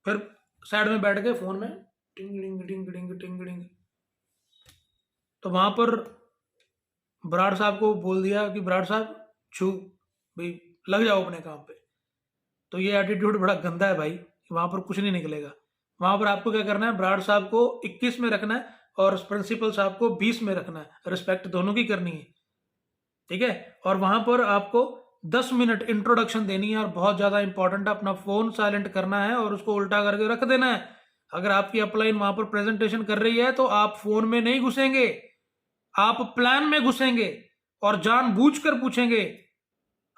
फिर साइड में बैठ के फोन में टिंग टिंग टिंग टिंग टिंग टिंग। तो वहां पर ब्राड साहब को बोल दिया कि ब्राड साहब छू भाई, लग जाओ अपने काम पे। तो ये एटीट्यूड बड़ा गंदा है भाई, वहां पर कुछ नहीं निकलेगा। वहां पर आपको क्या करना है, ब्राड साहब को 21 में रखना है और प्रिंसिपल साहब को 20 में रखना है, रिस्पेक्ट दोनों की करनी है, ठीक है। और वहां पर आपको 10 मिनट इंट्रोडक्शन देनी है और बहुत ज्यादा इंपॉर्टेंट, अपना फोन साइलेंट करना है और उसको उल्टा करके रख देना है। अगर आपकी अपलाइन वहां पर प्रेजेंटेशन कर रही है तो आप फोन में नहीं घुसेंगे, आप प्लान में घुसेंगे और जानबूझकर पूछेंगे,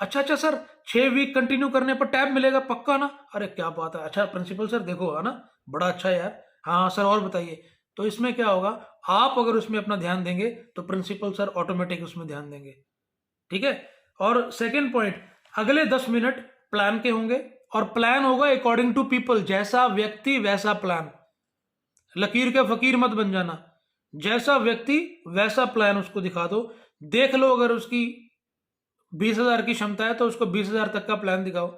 अच्छा सर 6 वीक कंटिन्यू करने पर टैब मिलेगा पक्का ना? अरे क्या बात है, अच्छा प्रिंसिपल सर देखो, है ना, बड़ा अच्छा यार, हाँ सर और बताइए। तो इसमें क्या होगा, आप अगर उसमें अपना ध्यान देंगे तो प्रिंसिपल सर ऑटोमेटिक उसमें ध्यान देंगे, ठीक है। और सेकेंड पॉइंट, अगले 10 मिनट प्लान के होंगे और प्लान होगा अकॉर्डिंग टू पीपल, जैसा व्यक्ति वैसा प्लान। लकीर के फकीर मत बन जाना, जैसा व्यक्ति वैसा प्लान उसको दिखा दो। देख लो, अगर उसकी 20,000 की क्षमता है तो उसको 20,000 तक का प्लान दिखाओ।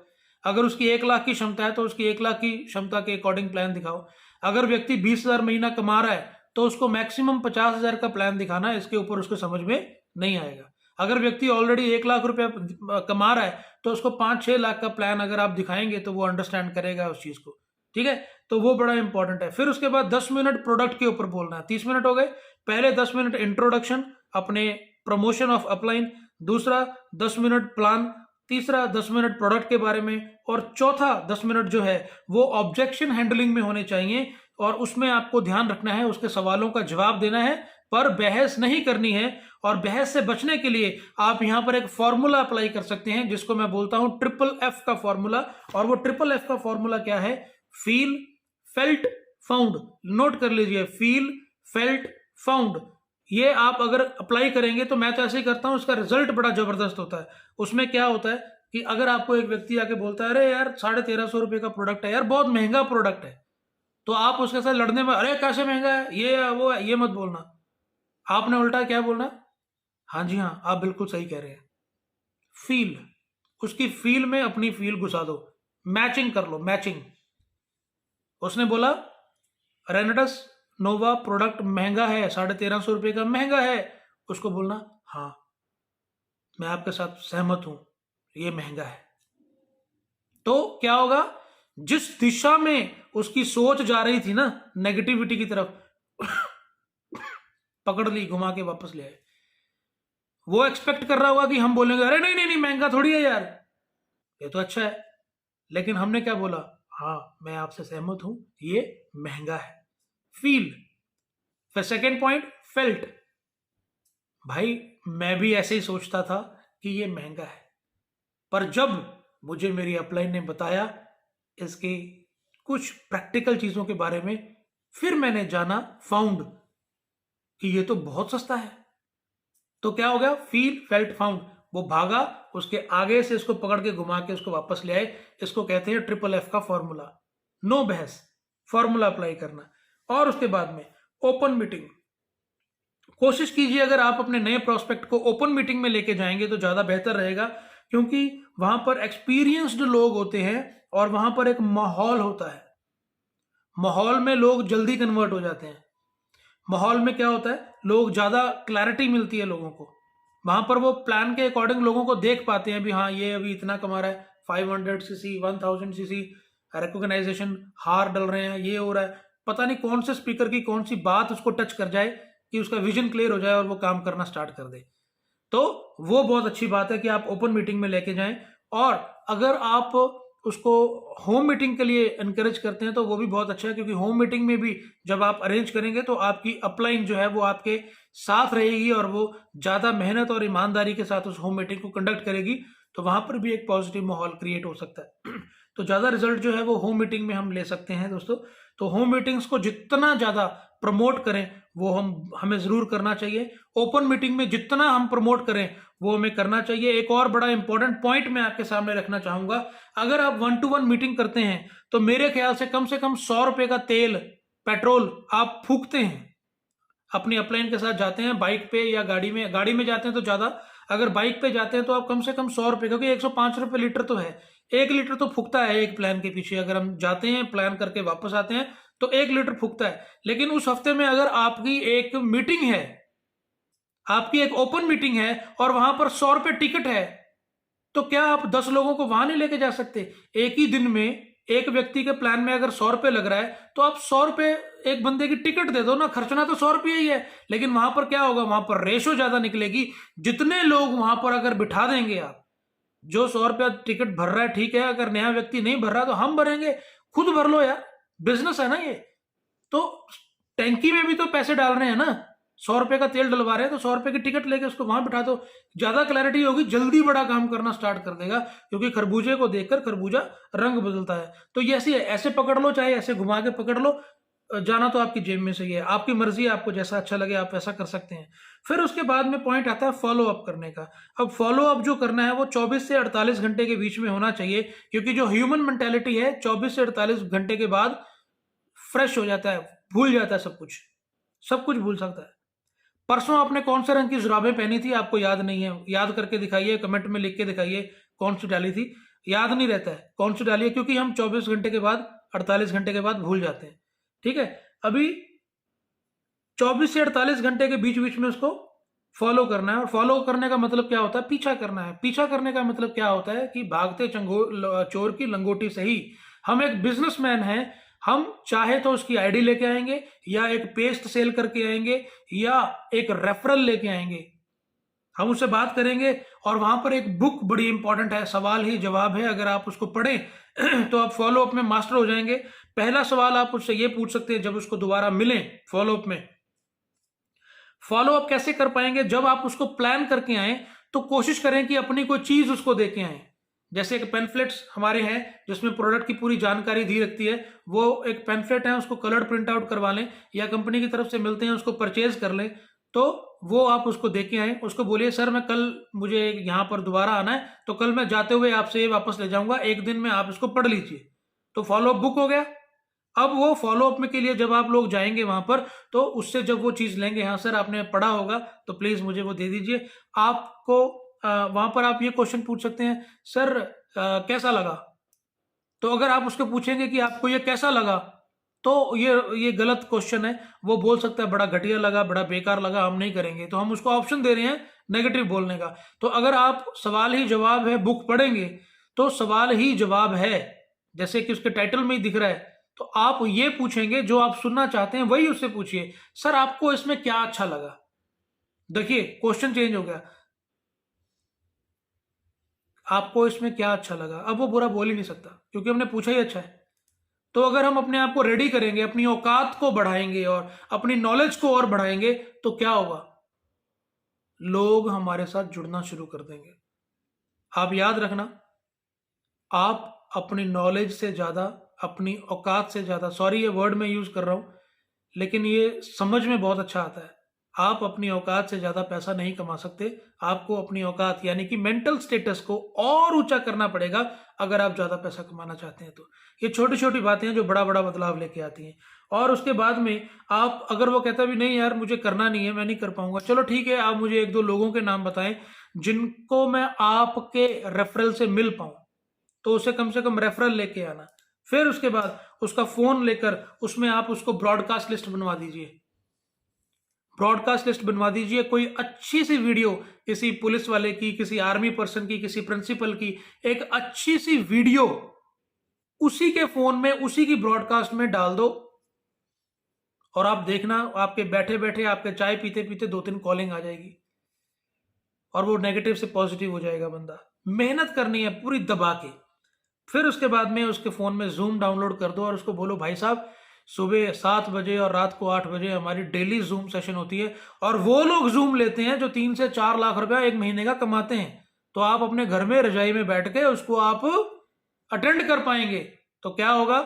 अगर उसकी 1 लाख की क्षमता है तो उसकी 1 लाख की क्षमता के अकॉर्डिंग प्लान दिखाओ। अगर व्यक्ति 20,000 महीना कमा रहा है तो उसको मैक्सिमम 50,000 का प्लान दिखाना है, इसके ऊपर उसको समझ में नहीं आएगा। अगर व्यक्ति ऑलरेडी 1 लाख रुपया कमा रहा है तो उसको 5-6 लाख का प्लान अगर आप दिखाएंगे तो वो अंडरस्टैंड करेगा उस चीज को, ठीक है। तो वो बड़ा इंपॉर्टेंट है। फिर उसके बाद 10 मिनट प्रोडक्ट के ऊपर बोलना है। 30 मिनट हो गए, पहले 10 मिनट इंट्रोडक्शन, अपने प्रमोशन ऑफ अपलाइन, दूसरा 10 मिनट प्लान, तीसरा 10 मिनट प्रोडक्ट के बारे में, और चौथा 10 मिनट जो है वो ऑब्जेक्शन हैंडलिंग में होने चाहिए। और उसमें आपको ध्यान रखना है, उसके सवालों का जवाब देना है, पर बहस नहीं करनी है। और बहस से बचने के लिए आप यहां पर एक फॉर्मूला अप्लाई कर सकते हैं, जिसको मैं बोलता हूं FFF का फॉर्मूला। और वो FFF का फॉर्मूला क्या है, फील, फेल्ट, फाउंड। नोट कर लीजिए, फील, फेल्ट, फाउंड। ये आप अगर अप्लाई करेंगे, तो मैं तो ऐसे ही करता हूं, उसका रिजल्ट बड़ा जबरदस्त होता है। उसमें क्या होता है कि अगर आपको एक व्यक्ति आके बोलता है, अरे यार 1350 रुपए का प्रोडक्ट है यार, बहुत महंगा प्रोडक्ट है, तो आप उसके साथ लड़ने में, अरे कैसे महंगा है, ये वो है, ये मत बोलना। आपने उल्टा क्या बोलना, हाँ जी हाँ आप बिल्कुल सही कह रहे हैं, फील, उसकी फील में अपनी फील घुसा दो, मैचिंग कर लो, मैचिंग। उसने बोला रेनेडस नोवा प्रोडक्ट महंगा है, 1350 रुपए का महंगा है, उसको बोलना हाँ मैं आपके साथ सहमत हूं, ये महंगा है। तो क्या होगा, जिस दिशा में उसकी सोच जा रही थी ना, नेगेटिविटी की तरफ, पकड़ ली, घुमा के वापस ले आए। वो एक्सपेक्ट कर रहा होगा कि हम बोलेंगे अरे नहीं नहीं नहीं महंगा थोड़ी है यार, ये तो अच्छा है। लेकिन हमने क्या बोला, हाँ मैं आपसे सहमत हूं, ये महंगा है, फील। फिर सेकेंड पॉइंट, फेल्ट। भाई मैं भी ऐसे ही सोचता था कि ये महंगा है, पर जब मुझे मेरी अपलाइन ने बताया इसके कुछ प्रैक्टिकल चीजों के बारे में, फिर मैंने जाना, फाउंड, कि ये तो बहुत सस्ता है। तो क्या हो गया, फील, फेल्ट, फाउंड। वो भागा, उसके आगे से इसको पकड़ के घुमा के उसको वापस ले आए। इसको कहते हैं FFF का फॉर्मूला। नो बहस, फॉर्मूला अप्लाई करना। और उसके बाद में ओपन मीटिंग। कोशिश कीजिए अगर आप अपने नए प्रोस्पेक्ट को ओपन मीटिंग में लेके जाएंगे तो ज्यादा बेहतर रहेगा, क्योंकि वहां पर एक्सपीरियंस्ड लोग होते हैं और वहां पर एक माहौल होता है। माहौल में लोग जल्दी कन्वर्ट हो जाते हैं। माहौल में क्या होता है, लोग ज्यादा क्लैरिटी मिलती है लोगों को। वहां पर वो प्लान के अकॉर्डिंग लोगों को देख पाते हैं भी हाँ ये अभी इतना कमा रहा है, 500 सीसी, 1000 सीसी, रिकॉग्नाइजेशन, हार डल रहे हैं, ये हो रहा है। पता नहीं कौन से स्पीकर की कौन सी बात उसको टच कर जाए कि उसका विजन क्लियर हो जाए और वो काम करना स्टार्ट कर दे। तो वो बहुत अच्छी बात है कि आप ओपन मीटिंग में लेके जाएं। और अगर आप उसको होम मीटिंग के लिए एनकरेज करते हैं तो वो भी बहुत अच्छा है, क्योंकि होम मीटिंग में भी जब आप अरेंज करेंगे तो आपकी अपलाइन जो है वो आपके साथ रहेगी और वो ज़्यादा मेहनत और ईमानदारी के साथ उस होम मीटिंग को कंडक्ट करेगी। तो वहाँ पर भी एक पॉजिटिव माहौल क्रिएट हो सकता है। तो ज़्यादा रिजल्ट जो है वो होम मीटिंग में हम ले सकते हैं दोस्तों। तो होम मीटिंग्स को जितना ज़्यादा प्रमोट करें वो हमें ज़रूर करना चाहिए। ओपन मीटिंग में जितना हम प्रमोट करें वो हमें करना चाहिए। एक और बड़ा इंपॉर्टेंट पॉइंट मैं आपके सामने रखना चाहूंगा, अगर आप 1-to-1 मीटिंग करते हैं तो मेरे ख्याल से कम 100 रुपए का तेल, पेट्रोल आप फूकते हैं। अपनी अपलाइन के साथ जाते हैं बाइक पे या गाड़ी में जाते हैं तो ज्यादा, अगर बाइक पे जाते हैं तो आप कम से कम 100 रुपए, क्योंकि 105 रुपए लीटर तो है, 1 लीटर तो फूकता है एक प्लान के पीछे। अगर हम जाते हैं प्लान करके वापस आते हैं तो 1 लीटर फूकता है। लेकिन उस हफ्ते में अगर आपकी एक मीटिंग है, आपकी एक ओपन मीटिंग है और वहां पर 100 रुपए टिकट है, तो क्या आप 10 लोगों को वहां नहीं लेके जा सकते? एक ही दिन में एक व्यक्ति के प्लान में अगर 100 रुपए लग रहा है तो आप 100 रुपए एक बंदे की टिकट दे दो ना, खर्चना तो 100 रुपये ही है। लेकिन वहां पर क्या होगा, वहां पर रेशो ज्यादा निकलेगी। जितने लोग वहां पर अगर बिठा देंगे आप, जो 100 रुपया टिकट भर रहा है ठीक है, अगर नया व्यक्ति नहीं भर रहा तो हम भरेंगे, खुद भर लो यार, बिजनेस है ना ये। तो टैंकी में भी तो पैसे डाल रहे हैं ना, 100 रुपए का तेल डलवा रहे हैं, तो 100 रुपए की टिकट लेके उसको वहां बिठा दो, ज्यादा क्लैरिटी होगी, जल्दी बड़ा काम करना स्टार्ट कर देगा। क्योंकि खरबूजे को देखकर खरबूजा रंग बदलता है। तो ये ऐसे पकड़ लो, चाहे ऐसे घुमा के पकड़ लो, जाना तो आपकी जेब में से ही है, आपकी मर्जी है, आपको जैसा अच्छा लगे आप वैसा कर सकते हैं। फिर उसके बाद में पॉइंट आता है फॉलो अप करने का। अब फॉलो अप जो करना है वो 24 से 48 घंटे के बीच में होना चाहिए, क्योंकि जो ह्यूमन मेंटेलिटी है 24 से 48 घंटे के बाद फ्रेश हो जाता है, भूल जाता है सब कुछ भूल सकता है। परसों आपने कौन से रंग की जुराबें पहनी थी आपको याद नहीं है, याद करके दिखाइए, कमेंट में लिख के दिखाइए कौन सी डाली थी। याद नहीं रहता है कौन सी डाली है, क्योंकि हम 24 घंटे के बाद 48 घंटे के बाद भूल जाते हैं। ठीक है, अभी 24 से 48 घंटे के बीच बीच में उसको फॉलो करना है। और फॉलो करने का मतलब क्या होता है, पीछा करना है। पीछा करने का मतलब क्या होता है कि भागते चोर की लंगोटी से ही। हम एक बिजनेसमैन हैं, हम चाहे तो उसकी आईडी लेके आएंगे, या एक पेस्ट सेल करके आएंगे, या एक रेफरल लेके आएंगे। हम उससे बात करेंगे और वहां पर एक बुक बड़ी इंपॉर्टेंट है, सवाल ही जवाब है, अगर आप उसको पढ़ें तो आप फॉलो अप में मास्टर हो जाएंगे। पहला सवाल आप उससे ये पूछ सकते हैं जब उसको दोबारा मिलें फॉलो अप में। फॉलो अप कैसे कर पाएंगे, जब आप उसको प्लान करके आए तो कोशिश करें कि अपनी कोई चीज उसको दे के आए। जैसे एक पैम्फलेट्स हमारे हैं जिसमें प्रोडक्ट की पूरी जानकारी दी रखती है, वो एक पैम्फलेट है, उसको कलर्ड प्रिंट आउट करवा लें, या कंपनी की तरफ से मिलते हैं उसको परचेज कर लें। तो वो आप उसको दे के आए, उसको बोलिए सर मैं कल, मुझे यहाँ पर दोबारा आना है, तो कल मैं जाते हुए आपसे ये वापस ले जाऊंगा, एक दिन में आप इसको पढ़ लीजिए। तो फॉलो अप बुक हो गया। अब वो फॉलो अप में के लिए जब आप लोग जाएंगे वहां पर, तो उससे जब वो चीज लेंगे, हाँ सर आपने पढ़ा होगा तो प्लीज मुझे वो दे दीजिए। आपको वहां पर आप ये क्वेश्चन पूछ सकते हैं, सर कैसा लगा। तो अगर आप उसको पूछेंगे कि आपको ये कैसा लगा, तो ये गलत क्वेश्चन है। वो बोल सकता है बड़ा घटिया लगा, बड़ा बेकार लगा, हम नहीं करेंगे। तो हम उसको ऑप्शन दे रहे हैं नेगेटिव बोलने का। तो अगर आप सवाल ही जवाब है बुक पढ़ेंगे, तो सवाल ही जवाब है, जैसे कि उसके टाइटल में ही दिख रहा है, तो आप ये पूछेंगे जो आप सुनना चाहते हैं वही उससे पूछिए, सर आपको इसमें क्या अच्छा लगा। देखिए क्वेश्चन चेंज हो गया, आपको इसमें क्या अच्छा लगा। अब वो बुरा बोल ही नहीं सकता क्योंकि हमने पूछा ही अच्छा है। तो अगर हम अपने आप को रेडी करेंगे, अपनी औकात को बढ़ाएंगे और अपनी नॉलेज को और बढ़ाएंगे, तो क्या होगा, लोग हमारे साथ जुड़ना शुरू कर देंगे। आप याद रखना, आप अपनी नॉलेज से ज्यादा, अपनी औकात से ज्यादा, सॉरी ये वर्ड मैं यूज कर रहा हूं लेकिन ये समझ में बहुत अच्छा आता है, आप अपनी औकात से ज्यादा पैसा नहीं कमा सकते। आपको अपनी औकात यानी कि मेंटल स्टेटस को और ऊंचा करना पड़ेगा अगर आप ज्यादा पैसा कमाना चाहते हैं। तो ये छोटी छोटी बातें हैं जो बड़ा बड़ा बदलाव लेके आती हैं। और उसके बाद में आप, अगर वो कहता भी नहीं यार मुझे करना नहीं है, मैं नहीं कर पाऊंगा, चलो ठीक है, आप मुझे एक दो लोगों के नाम बताएं जिनको मैं आपके रेफरल से मिल पाऊं, तो उसे कम से कम रेफरल लेके आना। फिर उसके बाद उसका फोन लेकर उसमें आप उसको ब्रॉडकास्ट लिस्ट बनवा दीजिए। ब्रॉडकास्ट लिस्ट बनवा दीजिए, कोई अच्छी सी वीडियो, किसी पुलिस वाले की, किसी आर्मी पर्सन की, किसी प्रिंसिपल की, एक अच्छी सी वीडियो उसी के फोन में, उसी की ब्रॉडकास्ट में डाल दो। और आप देखना, आपके बैठे बैठे, आपके चाय पीते पीते 2-3 कॉलिंग आ जाएगी और वो नेगेटिव से पॉजिटिव हो जाएगा बंदा। मेहनत करनी है पूरी दबा के। फिर उसके बाद में उसके फोन में जूम डाउनलोड कर दो और उसको बोलो भाई साहब सुबह 7 बजे और रात को 8 बजे हमारी डेली जूम सेशन होती है। और वो लोग जूम लेते हैं जो 3 से 4 लाख रुपया एक महीने का कमाते हैं। तो आप अपने घर में रजाई में बैठ के उसको आप अटेंड कर पाएंगे। तो क्या होगा,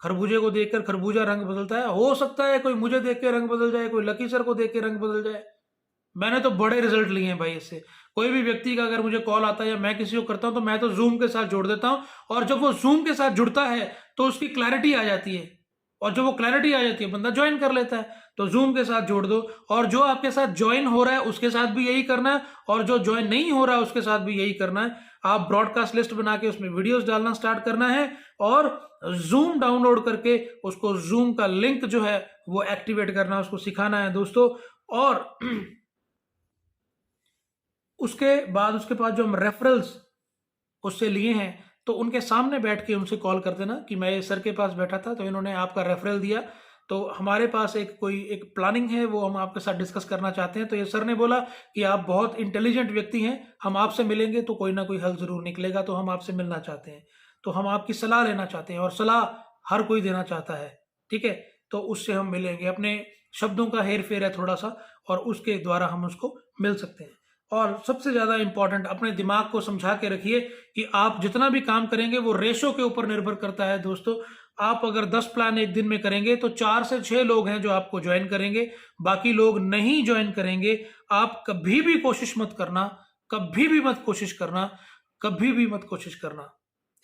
खरबूजे को देखकर खरबूजा रंग बदलता है। हो सकता है कोई मुझे देख के रंग बदल जाए, कोई लकी सर को देख के रंग बदल जाए। मैंने तो बड़े रिजल्ट लिए हैं भाई इससे। कोई भी व्यक्ति का अगर मुझे कॉल आता है या मैं किसी को करता हूं तो मैं तो जूम के साथ जोड़ देता हूं, और जब वो जूम के साथ जुड़ता है तो उसकी क्लैरिटी आ जाती है, और जब वो क्लैरिटी आ जाती है बंदा ज्वाइन कर लेता है। तो जूम के साथ जोड़ दो, और जो आपके साथ ज्वाइन हो रहा है उसके साथ भी यही करना है, और जो ज्वाइन नहीं हो रहा है उसके साथ भी यही करना है। आप ब्रॉडकास्ट लिस्ट बना के उसमें वीडियोस डालना स्टार्ट करना है, और जूम डाउनलोड करके उसको जूम का लिंक जो है वो एक्टिवेट करना, उसको सिखाना है दोस्तों। और उसके बाद जो हम रेफरल्स उससे लिए हैं, तो उनके सामने बैठ के उनसे कॉल कर देना कि मैं सर के पास बैठा था तो इन्होंने आपका रेफरल दिया, तो हमारे पास एक प्लानिंग है, वो हम आपके साथ डिस्कस करना चाहते हैं। तो ये सर ने बोला कि आप बहुत इंटेलिजेंट व्यक्ति हैं, हम आपसे मिलेंगे तो कोई ना कोई हल ज़रूर निकलेगा, तो हम आपसे मिलना चाहते हैं, तो हम आपकी सलाह लेना चाहते हैं, और सलाह हर कोई देना चाहता है, ठीक है। तो उससे हम मिलेंगे, अपने शब्दों का हेर फेर है थोड़ा सा, और उसके द्वारा हम उसको मिल सकते हैं। और सबसे ज़्यादा इंपॉर्टेंट, अपने दिमाग को समझा के रखिए कि आप जितना भी काम करेंगे वो रेशो के ऊपर निर्भर करता है दोस्तों। आप अगर 10 प्लान एक दिन में करेंगे तो 4 से 6 लोग हैं जो आपको ज्वाइन करेंगे, बाकी लोग नहीं ज्वाइन करेंगे। आप कभी भी कोशिश मत करना, कभी भी मत कोशिश करना, कभी भी मत कोशिश करना।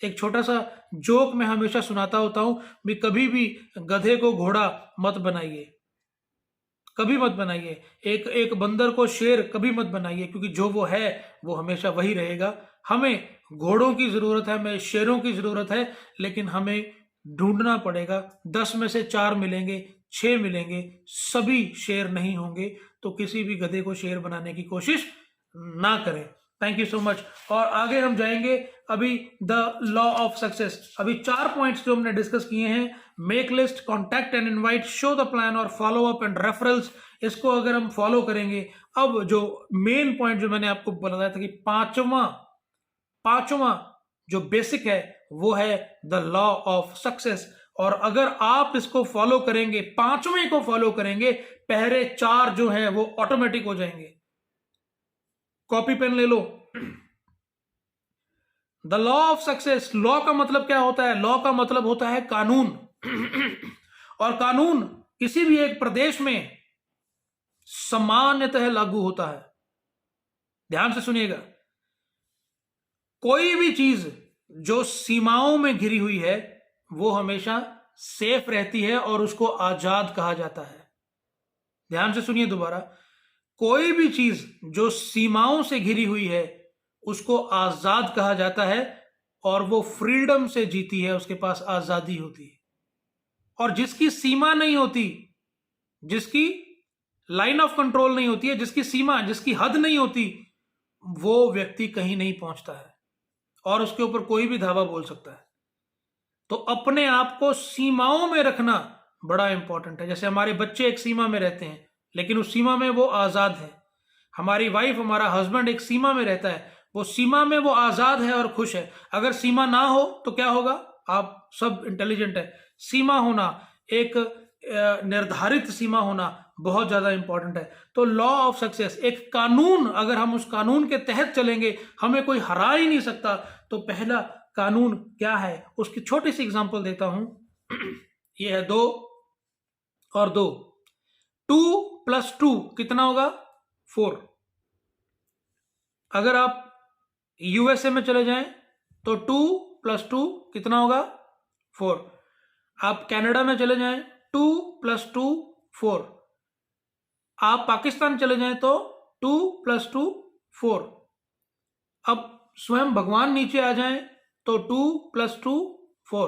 एक छोटा सा जोक मैं हमेशा सुनाता होता हूँ भी, कभी भी गधे को घोड़ा मत बनाइए, कभी मत बनाइए। एक बंदर को शेर कभी मत बनाइए, क्योंकि जो वो है वो हमेशा वही रहेगा। हमें घोड़ों की ज़रूरत है, हमें शेरों की ज़रूरत है, लेकिन हमें ढूंढना पड़ेगा। 10 में से 4 मिलेंगे, 6 मिलेंगे, सभी शेर नहीं होंगे, तो किसी भी गधे को शेर बनाने की कोशिश ना करें। Thank you so much. और आगे हम जाएंगे अभी द लॉ ऑफ सक्सेस। अभी 4 पॉइंट्स जो हमने डिस्कस किए हैं, make list, contact and invite, show the plan और फॉलो अप एंड रेफरल्स, इसको अगर हम फॉलो करेंगे, अब जो मेन पॉइंट जो मैंने आपको बताया था कि पांचवा जो बेसिक है वो है द लॉ ऑफ सक्सेस। और अगर आप इसको फॉलो करेंगे, 5वें को फॉलो करेंगे, पहले 4 जो है वो ऑटोमेटिक हो जाएंगे। कॉपी पेन ले लो। The law of success, law का मतलब क्या होता है? लॉ का मतलब होता है कानून। और कानून किसी भी एक प्रदेश में सामान्यतः लागू होता है। ध्यान से सुनिएगा, कोई भी चीज जो सीमाओं में घिरी हुई है वो हमेशा सेफ रहती है और उसको आजाद कहा जाता है। ध्यान से सुनिए दोबारा, कोई भी चीज जो सीमाओं से घिरी हुई है उसको आजाद कहा जाता है, और वो फ्रीडम से जीती है, उसके पास आजादी होती है। और जिसकी सीमा नहीं होती, जिसकी लाइन ऑफ कंट्रोल नहीं होती है, जिसकी सीमा, जिसकी हद नहीं होती, वो व्यक्ति कहीं नहीं पहुंचता है और उसके ऊपर कोई भी धावा बोल सकता है। तो अपने आप को सीमाओं में रखना बड़ा इंपॉर्टेंट है। जैसे हमारे बच्चे एक सीमा में रहते हैं, लेकिन उस सीमा में वो आजाद है। हमारी वाइफ, हमारा हस्बैंड एक सीमा में रहता है, वो सीमा में वो आजाद है और खुश है। अगर सीमा ना हो तो क्या होगा? आप सब इंटेलिजेंट है। सीमा होना, एक निर्धारित सीमा होना बहुत ज्यादा इंपॉर्टेंट है। तो लॉ ऑफ सक्सेस, एक कानून, अगर हम उस कानून के तहत चलेंगे, हमें कोई हरा ही नहीं सकता। तो पहला कानून क्या है, उसकी छोटी सी एग्जांपल देता हूं। ये है 2 और 2, 2 + 2 कितना होगा? 4। अगर आप यूएसए में चले जाएं तो 2 + 2 कितना होगा? 4। आप कनाडा में चले जाएं, 2 + 2 4। आप पाकिस्तान चले जाएं तो 2 + 2 4। अब स्वयं भगवान नीचे आ जाएं तो 2 + 2 4।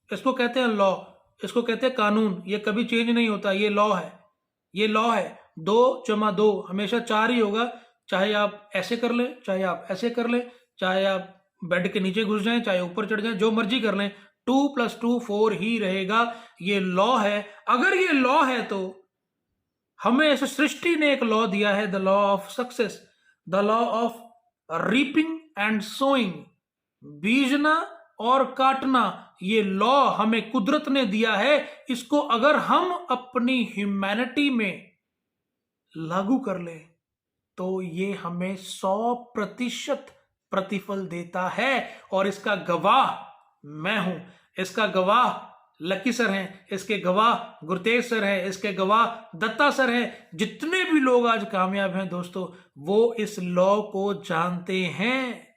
इसको कहते हैं लॉ, इसको कहते हैं कानून। ये कभी चेंज नहीं होता, ये लॉ है, ये लॉ है। 2 + 2 हमेशा 4 ही होगा, चाहे आप ऐसे कर लें, चाहे आप ऐसे कर लें, चाहे आप बेड के नीचे घुस जाएं, चाहे ऊपर चढ़ जाएं, जो मर्जी कर लें, 2 + 2 4 ही रहेगा। ये लॉ है। अगर ये लॉ है तो हमें ऐसे सृष्टि ने एक लॉ दिया है, the law of success, the law of reaping and sowing, बीजना और काटना। ये लॉ हमें कुदरत ने दिया है। इसको अगर हम अपनी ह्यूमैनिटी में लागू कर ले तो ये हमें 100% प्रतिफल देता है। और इसका गवाह मैं हूं, इसका गवाह लकी सर हैं, इसके गवाह गुरतेज सर हैं, इसके गवाह दत्ता सर हैं। जितने भी लोग आज कामयाब हैं दोस्तों, वो इस लॉ को जानते हैं,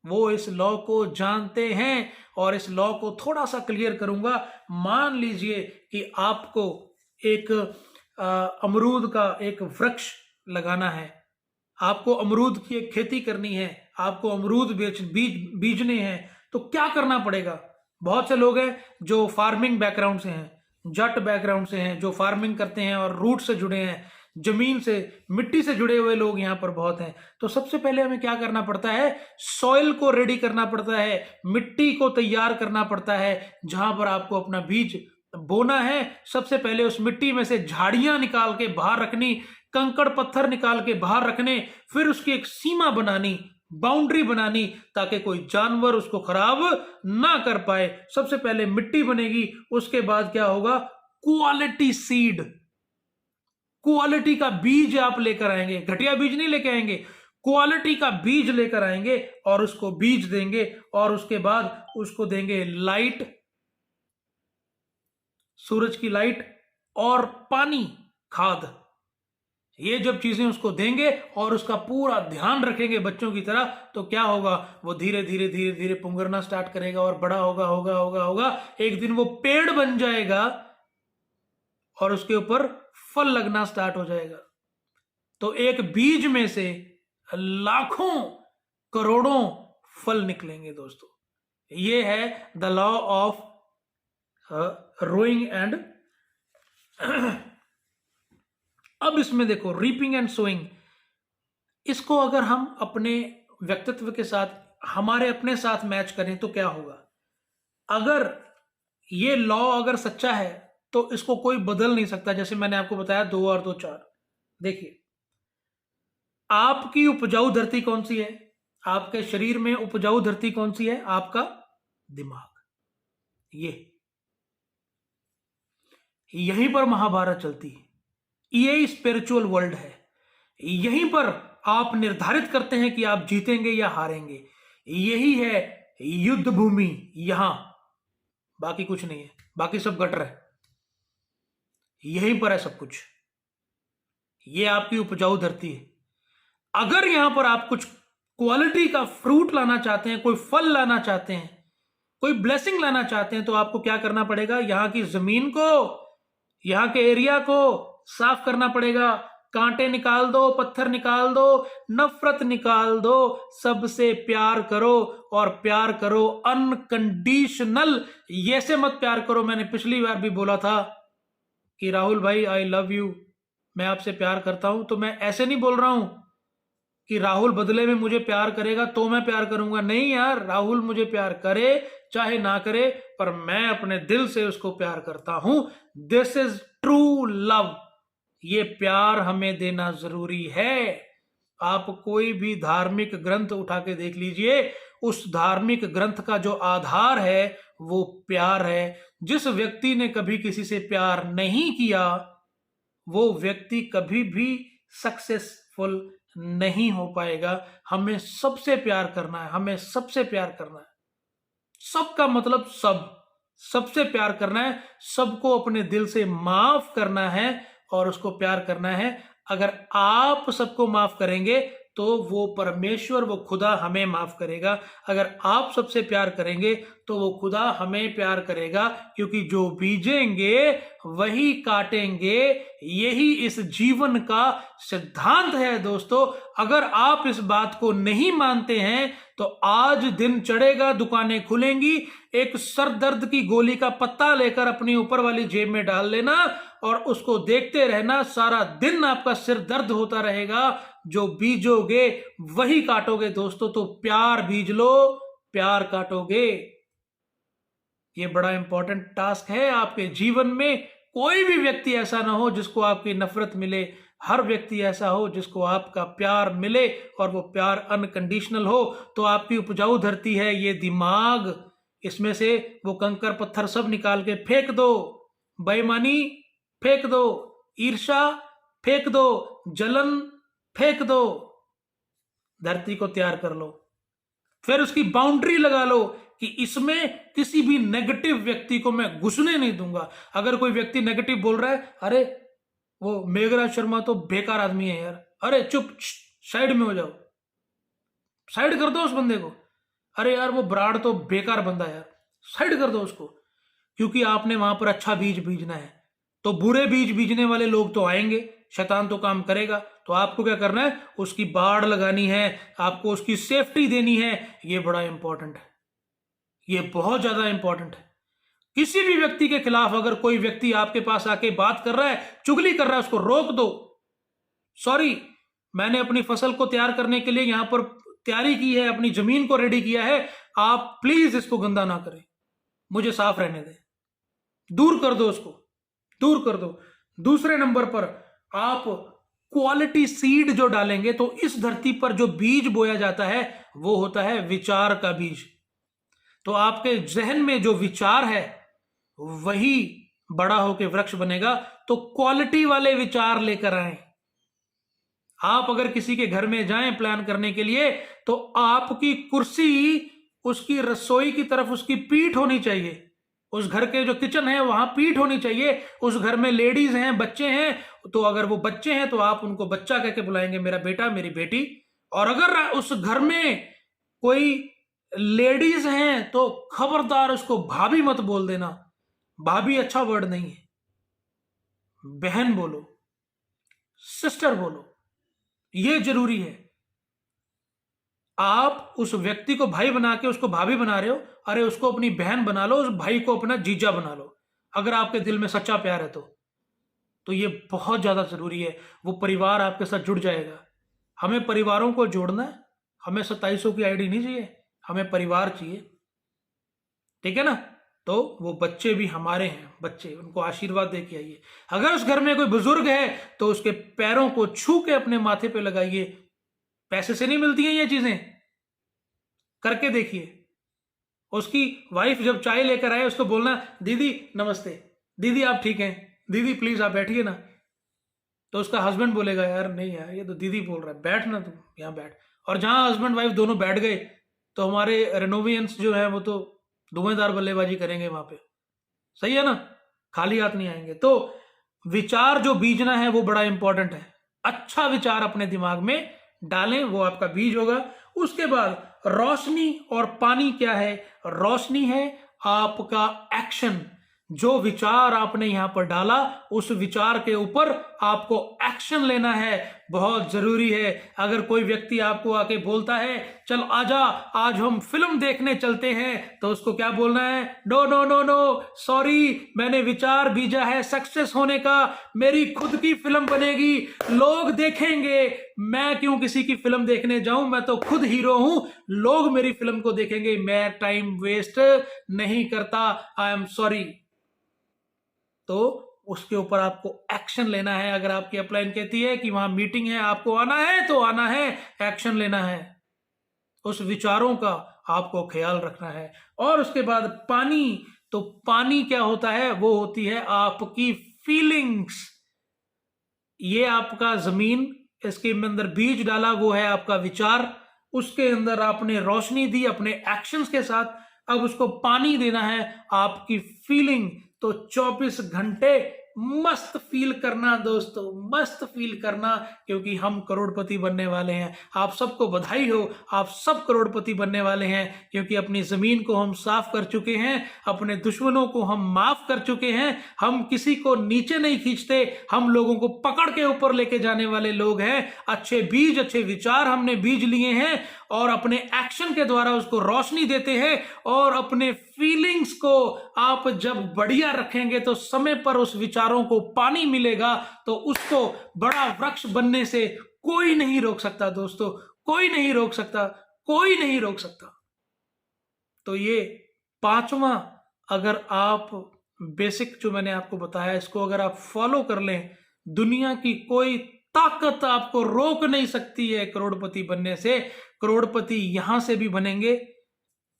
वो इस लॉ को जानते हैं। और इस लॉ को थोड़ा सा क्लियर करूंगा। मान लीजिए कि आपको एक अमरूद का एक वृक्ष लगाना है, आपको अमरूद की एक खेती करनी है, आपको अमरूद बीजने हैं, तो क्या करना पड़ेगा? बहुत से लोग हैं जो फार्मिंग बैकग्राउंड से हैं, जट बैकग्राउंड से हैं, जो फार्मिंग करते हैं और रूट से जुड़े हैं। जमीन से, मिट्टी से जुड़े हुए लोग यहाँ पर बहुत हैं। तो सबसे पहले हमें क्या करना पड़ता है, सॉइल को रेडी करना पड़ता है, मिट्टी को तैयार करना पड़ता है। जहां पर आपको अपना बीज बोना है, सबसे पहले उस मिट्टी में से झाड़ियां निकाल के बाहर रखनी, कंकड़ पत्थर निकाल के बाहर रखने, फिर उसकी एक सीमा बनानी, बाउंड्री बनानी, ताकि कोई जानवर उसको खराब ना कर पाए। सबसे पहले मिट्टी बनेगी, उसके बाद क्या होगा, क्वालिटी सीड, क्वालिटी का बीज आप लेकर आएंगे, घटिया बीज नहीं लेके आएंगे, क्वालिटी का बीज लेकर आएंगे और उसको बीज देंगे, और उसके बाद उसको देंगे लाइट, सूरज की लाइट और पानी, खाद। ये जब चीजें उसको देंगे और उसका पूरा ध्यान रखेंगे बच्चों की तरह, तो क्या होगा, वो धीरे धीरे धीरे धीरे पुंगरना स्टार्ट करेगा और बड़ा होगा होगा होगा होगा, एक दिन वो पेड़ बन जाएगा और उसके ऊपर फल लगना स्टार्ट हो जाएगा। तो एक बीज में से लाखों करोड़ों फल निकलेंगे दोस्तों। ये है the law of rowing and अब इसमें देखो, रीपिंग एंड सोइंग, इसको अगर हम अपने व्यक्तित्व के साथ, हमारे अपने साथ मैच करें तो क्या होगा। अगर ये लॉ अगर सच्चा है तो इसको कोई बदल नहीं सकता। जैसे मैंने आपको बताया 2 और 2 4। देखिए, आपकी उपजाऊ धरती कौन सी है, आपके शरीर में उपजाऊ धरती कौन सी है, आपका दिमाग। यहीं पर महाभारत चलती है, ये स्पिरिचुअल वर्ल्ड है। यहीं पर आप निर्धारित करते हैं कि आप जीतेंगे या हारेंगे। यही है युद्ध भूमि यहां, बाकी कुछ नहीं है, बाकी सब गटर है, यहीं पर है सब कुछ। ये आपकी उपजाऊ धरती है। अगर यहां पर आप कुछ क्वालिटी का फ्रूट लाना चाहते हैं, कोई फल लाना चाहते हैं, कोई ब्लेसिंग लाना चाहते हैं, तो आपको क्या करना पड़ेगा, यहां की जमीन को, यहां के एरिया को साफ करना पड़ेगा। कांटे निकाल दो, पत्थर निकाल दो, नफरत निकाल दो, सबसे प्यार करो, और प्यार करो अनकंडीशनल। ये से मत प्यार करो, मैंने पिछली बार भी बोला था कि राहुल भाई आई लव यू, मैं आपसे प्यार करता हूं। तो मैं ऐसे नहीं बोल रहा हूं कि राहुल बदले में मुझे प्यार करेगा तो मैं प्यार करूंगा। नहीं यार, राहुल मुझे प्यार करे चाहे ना करे, पर मैं अपने दिल से उसको प्यार करता हूं। This is true love. ये प्यार हमें देना जरूरी है। आप कोई भी धार्मिक ग्रंथ उठा के देख लीजिए, उस धार्मिक ग्रंथ का जो आधार है वो प्यार है। जिस व्यक्ति ने कभी किसी से प्यार नहीं किया, वो व्यक्ति कभी भी सक्सेसफुल नहीं हो पाएगा। हमें सबसे प्यार करना है, हमें सबसे प्यार करना है। सबका मतलब सब, सबसे प्यार करना है, सबको अपने दिल से माफ करना है और उसको प्यार करना है। अगर आप सबको माफ करेंगे तो वो परमेश्वर, वो खुदा हमें माफ करेगा। अगर आप सबसे प्यार करेंगे तो वो खुदा हमें प्यार करेगा, क्योंकि जो बीजेंगे वही काटेंगे। यही इस जीवन का सिद्धांत है दोस्तों। अगर आप इस बात को नहीं मानते हैं तो आज दिन चढ़ेगा, दुकानें खुलेंगी, एक सर दर्द की गोली का पत्ता लेकर अपनी ऊपर वाली जेब में डाल लेना और उसको देखते रहना। सारा दिन आपका सिर दर्द होता रहेगा। जो बीजोगे वही काटोगे दोस्तों। तो प्यार बीज लो, प्यार काटोगे। ये बड़ा इंपॉर्टेंट टास्क है आपके जीवन में। कोई भी व्यक्ति ऐसा ना हो जिसको आपकी नफरत मिले, हर व्यक्ति ऐसा हो जिसको आपका प्यार मिले, और वो प्यार अनकंडीशनल हो। तो आपकी उपजाऊ धरती है ये दिमाग, इसमें से वो कंकर पत्थर सब निकाल के फेंक दो। बेईमानी फेंक दो, ईर्ष्या फेंक दो, जलन फेंक दो, धरती को तैयार कर लो। फिर उसकी बाउंड्री लगा लो कि इसमें किसी भी नेगेटिव व्यक्ति को मैं घुसने नहीं दूंगा। अगर कोई व्यक्ति नेगेटिव बोल रहा है, अरे वो मेघराज शर्मा तो बेकार आदमी है यार, अरे चुप, साइड में हो जाओ, साइड कर दो उस बंदे को। अरे यार वो ब्राड तो बेकार बंदा है यार, साइड कर दो उसको। क्योंकि आपने वहां पर अच्छा बीज बीजना है। तो बुरे बीज बीजने वाले लोग तो आएंगे, शैतान तो काम करेगा। तो आपको क्या करना है, उसकी बाड़ लगानी है, आपको उसकी सेफ्टी देनी है। ये बड़ा इंपॉर्टेंट है, ये बहुत ज्यादा इंपॉर्टेंट है। किसी भी व्यक्ति के खिलाफ अगर कोई व्यक्ति आपके पास आके बात कर रहा है, चुगली कर रहा है, उसको रोक दो। सॉरी, मैंने अपनी फसल को तैयार करने के लिए यहां पर तैयारी की है, अपनी जमीन को रेडी किया है, आप प्लीज इसको गंदा ना करें, मुझे साफ रहने दें, दूर कर दो उसको, दूर कर दो। दूसरे नंबर पर आप क्वालिटी सीड जो डालेंगे तो इस धरती पर जो बीज बोया जाता है वो होता है विचार का बीज। तो आपके जहन में जो विचार है वही बड़ा होकर वृक्ष बनेगा। तो क्वालिटी वाले विचार लेकर आए। आप अगर किसी के घर में जाएं प्लान करने के लिए तो आपकी कुर्सी उसकी रसोई की तरफ उसकी पीठ होनी चाहिए। उस घर के जो किचन है वहां पीठ होनी चाहिए। उस घर में लेडीज हैं, बच्चे हैं, तो अगर वो बच्चे हैं तो आप उनको बच्चा कह के बुलाएंगे, मेरा बेटा, मेरी बेटी। और अगर उस घर में कोई लेडीज हैं तो खबरदार उसको भाभी मत बोल देना। भाभी अच्छा वर्ड नहीं है, बहन बोलो, सिस्टर बोलो, ये जरूरी है। आप उस व्यक्ति को भाई बना के उसको भाभी बना रहे हो, अरे उसको अपनी बहन बना लो, उस भाई को अपना जीजा बना लो, अगर आपके दिल में सच्चा प्यार है तो ये बहुत ज्यादा जरूरी है। वो परिवार आपके साथ जुड़ जाएगा। हमें परिवारों को जोड़ना है, हमें 2700 की आईडी नहीं चाहिए, हमें परिवार चाहिए, ठीक है ना। तो वो बच्चे भी हमारे हैं, बच्चे, उनको आशीर्वाद दे के आइए। अगर उस घर में कोई बुजुर्ग है तो उसके पैरों को छू के अपने माथे पे लगाइए। पैसे से नहीं मिलती हैं ये चीजें, करके देखिए। उसकी वाइफ जब चाय लेकर आए उसको बोलना, दीदी नमस्ते, दीदी आप ठीक हैं, दीदी प्लीज आप बैठिए ना। तो उसका हस्बैंड बोलेगा, यार नहीं यार ये तो दीदी बोल रहा है, बैठ ना तू यहाँ बैठ। और जहां हस्बैंड वाइफ दोनों बैठ गए तो हमारे रेनोवियंस जो है वो तो धुएंधार बल्लेबाजी करेंगे वहां पे, सही है ना, खाली हाथ नहीं आएंगे। तो विचार जो बीजना है वो बड़ा इंपॉर्टेंट है। अच्छा विचार अपने दिमाग में डालें, वो आपका बीज होगा। उसके बाद रोशनी और पानी क्या है? रोशनी है आपका एक्शन। जो विचार आपने यहां पर डाला उस विचार के ऊपर आपको एक्शन लेना है, बहुत जरूरी है। अगर कोई व्यक्ति आपको आके बोलता है चल आजा आज हम फिल्म देखने चलते हैं, तो उसको क्या बोलना है? No no no no, sorry, मैंने विचार बीजा है सक्सेस होने का, मेरी खुद की फिल्म बनेगी, लोग देखेंगे, मैं क्यों किसी की फिल्म देखने जाऊं, मैं तो खुद हीरो हूं, लोग मेरी फिल्म को देखेंगे, मैं टाइम वेस्ट नहीं करता, आई एम सॉरी। तो उसके ऊपर आपको एक्शन लेना है। अगर आपकी अपलाइन कहती है कि वहां मीटिंग है, आपको आना है तो आना है, एक्शन लेना है, उस विचारों का आपको ख्याल रखना है। और उसके बाद पानी, तो पानी क्या होता है? वो होती है आपकी फीलिंग्स। ये आपका जमीन, इसके अंदर बीज डाला वो है आपका विचार, उसके अंदर आपने रोशनी दी अपने एक्शंस के साथ, अब उसको पानी देना है आपकी फीलिंग। तो 24 घंटे मस्त फील करना दोस्तों, मस्त फील करना, क्योंकि हम करोड़पति बनने वाले हैं। आप सबको बधाई हो, आप सब करोड़पति बनने वाले हैं, क्योंकि अपनी जमीन को हम साफ कर चुके हैं, अपने दुश्मनों को हम माफ कर चुके हैं। हम किसी को नीचे नहीं खींचते, हम लोगों को पकड़ के ऊपर लेके जाने वाले लोग हैं। अच्छे बीज, अच्छे विचार हमने बीज लिए हैं और अपने एक्शन के द्वारा उसको रोशनी देते हैं। और अपने फीलिंग्स को आप जब बढ़िया रखेंगे तो समय पर उस विचारों को पानी मिलेगा, तो उसको बड़ा वृक्ष बनने से कोई नहीं रोक सकता दोस्तों, कोई नहीं रोक सकता, कोई नहीं रोक सकता। तो ये पांचवा, अगर आप बेसिक जो मैंने आपको बताया इसको अगर आप फॉलो कर लें, दुनिया की कोई ताकत आपको रोक नहीं सकती है करोड़पति बनने से। करोड़पति यहां से भी बनेंगे,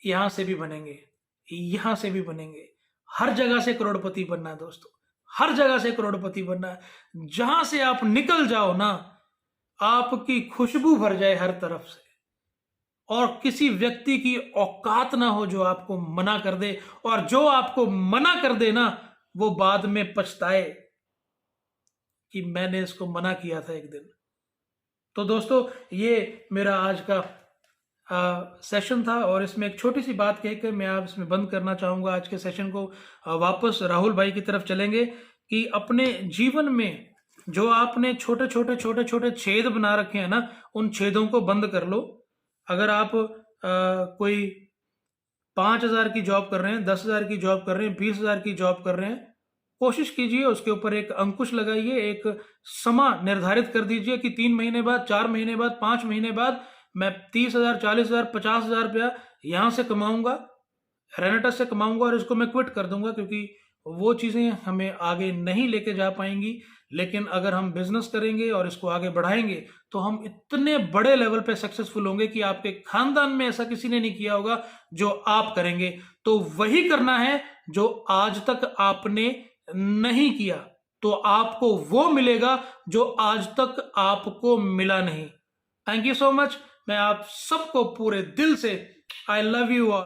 यहां से भी बनेंगे, यहां से भी बनेंगे। हर जगह से करोड़पति बनना है दोस्तों, हर जगह से करोड़पति बनना है। जहां से आप निकल जाओ ना, आपकी खुशबू भर जाए हर तरफ से, और किसी व्यक्ति की औकात ना हो जो आपको मना कर दे, और जो आपको मना कर दे ना वो बाद में पछताए कि मैंने इसको मना किया था एक दिन। तो दोस्तों ये मेरा आज का सेशन था, और इसमें एक छोटी सी बात कहकर मैं आप इसमें बंद करना चाहूँगा आज के सेशन को। वापस राहुल भाई की तरफ चलेंगे कि अपने जीवन में जो आपने छोटे छोटे छोटे छोटे छेद बना रखे हैं ना, उन छेदों को बंद कर लो। अगर आप कोई 5,000 की जॉब कर रहे हैं, 10,000 की जॉब कर रहे हैं, 20,000 की जॉब कर रहे हैं, कोशिश कीजिए, उसके ऊपर एक अंकुश लगाइए, एक समा निर्धारित कर दीजिए कि 3 महीने बाद, 4 महीने बाद, 5 महीने बाद मैं 30,000, 40,000, 50,000 रुपया यहाँ से कमाऊंगा, रेनेटस से कमाऊंगा और इसको मैं क्विट कर दूंगा, क्योंकि वो चीज़ें हमें आगे नहीं लेके जा पाएंगी। लेकिन अगर हम बिजनेस करेंगे और इसको आगे बढ़ाएंगे तो हम इतने बड़े लेवल पे सक्सेसफुल होंगे कि आपके खानदान में ऐसा किसी ने नहीं किया होगा जो आप करेंगे। तो वही करना है जो आज तक आपने नहीं किया, तो आपको वो मिलेगा जो आज तक आपको मिला नहीं। Thank you so much. मैं आप सबको पूरे दिल से आई लव यू ऑल।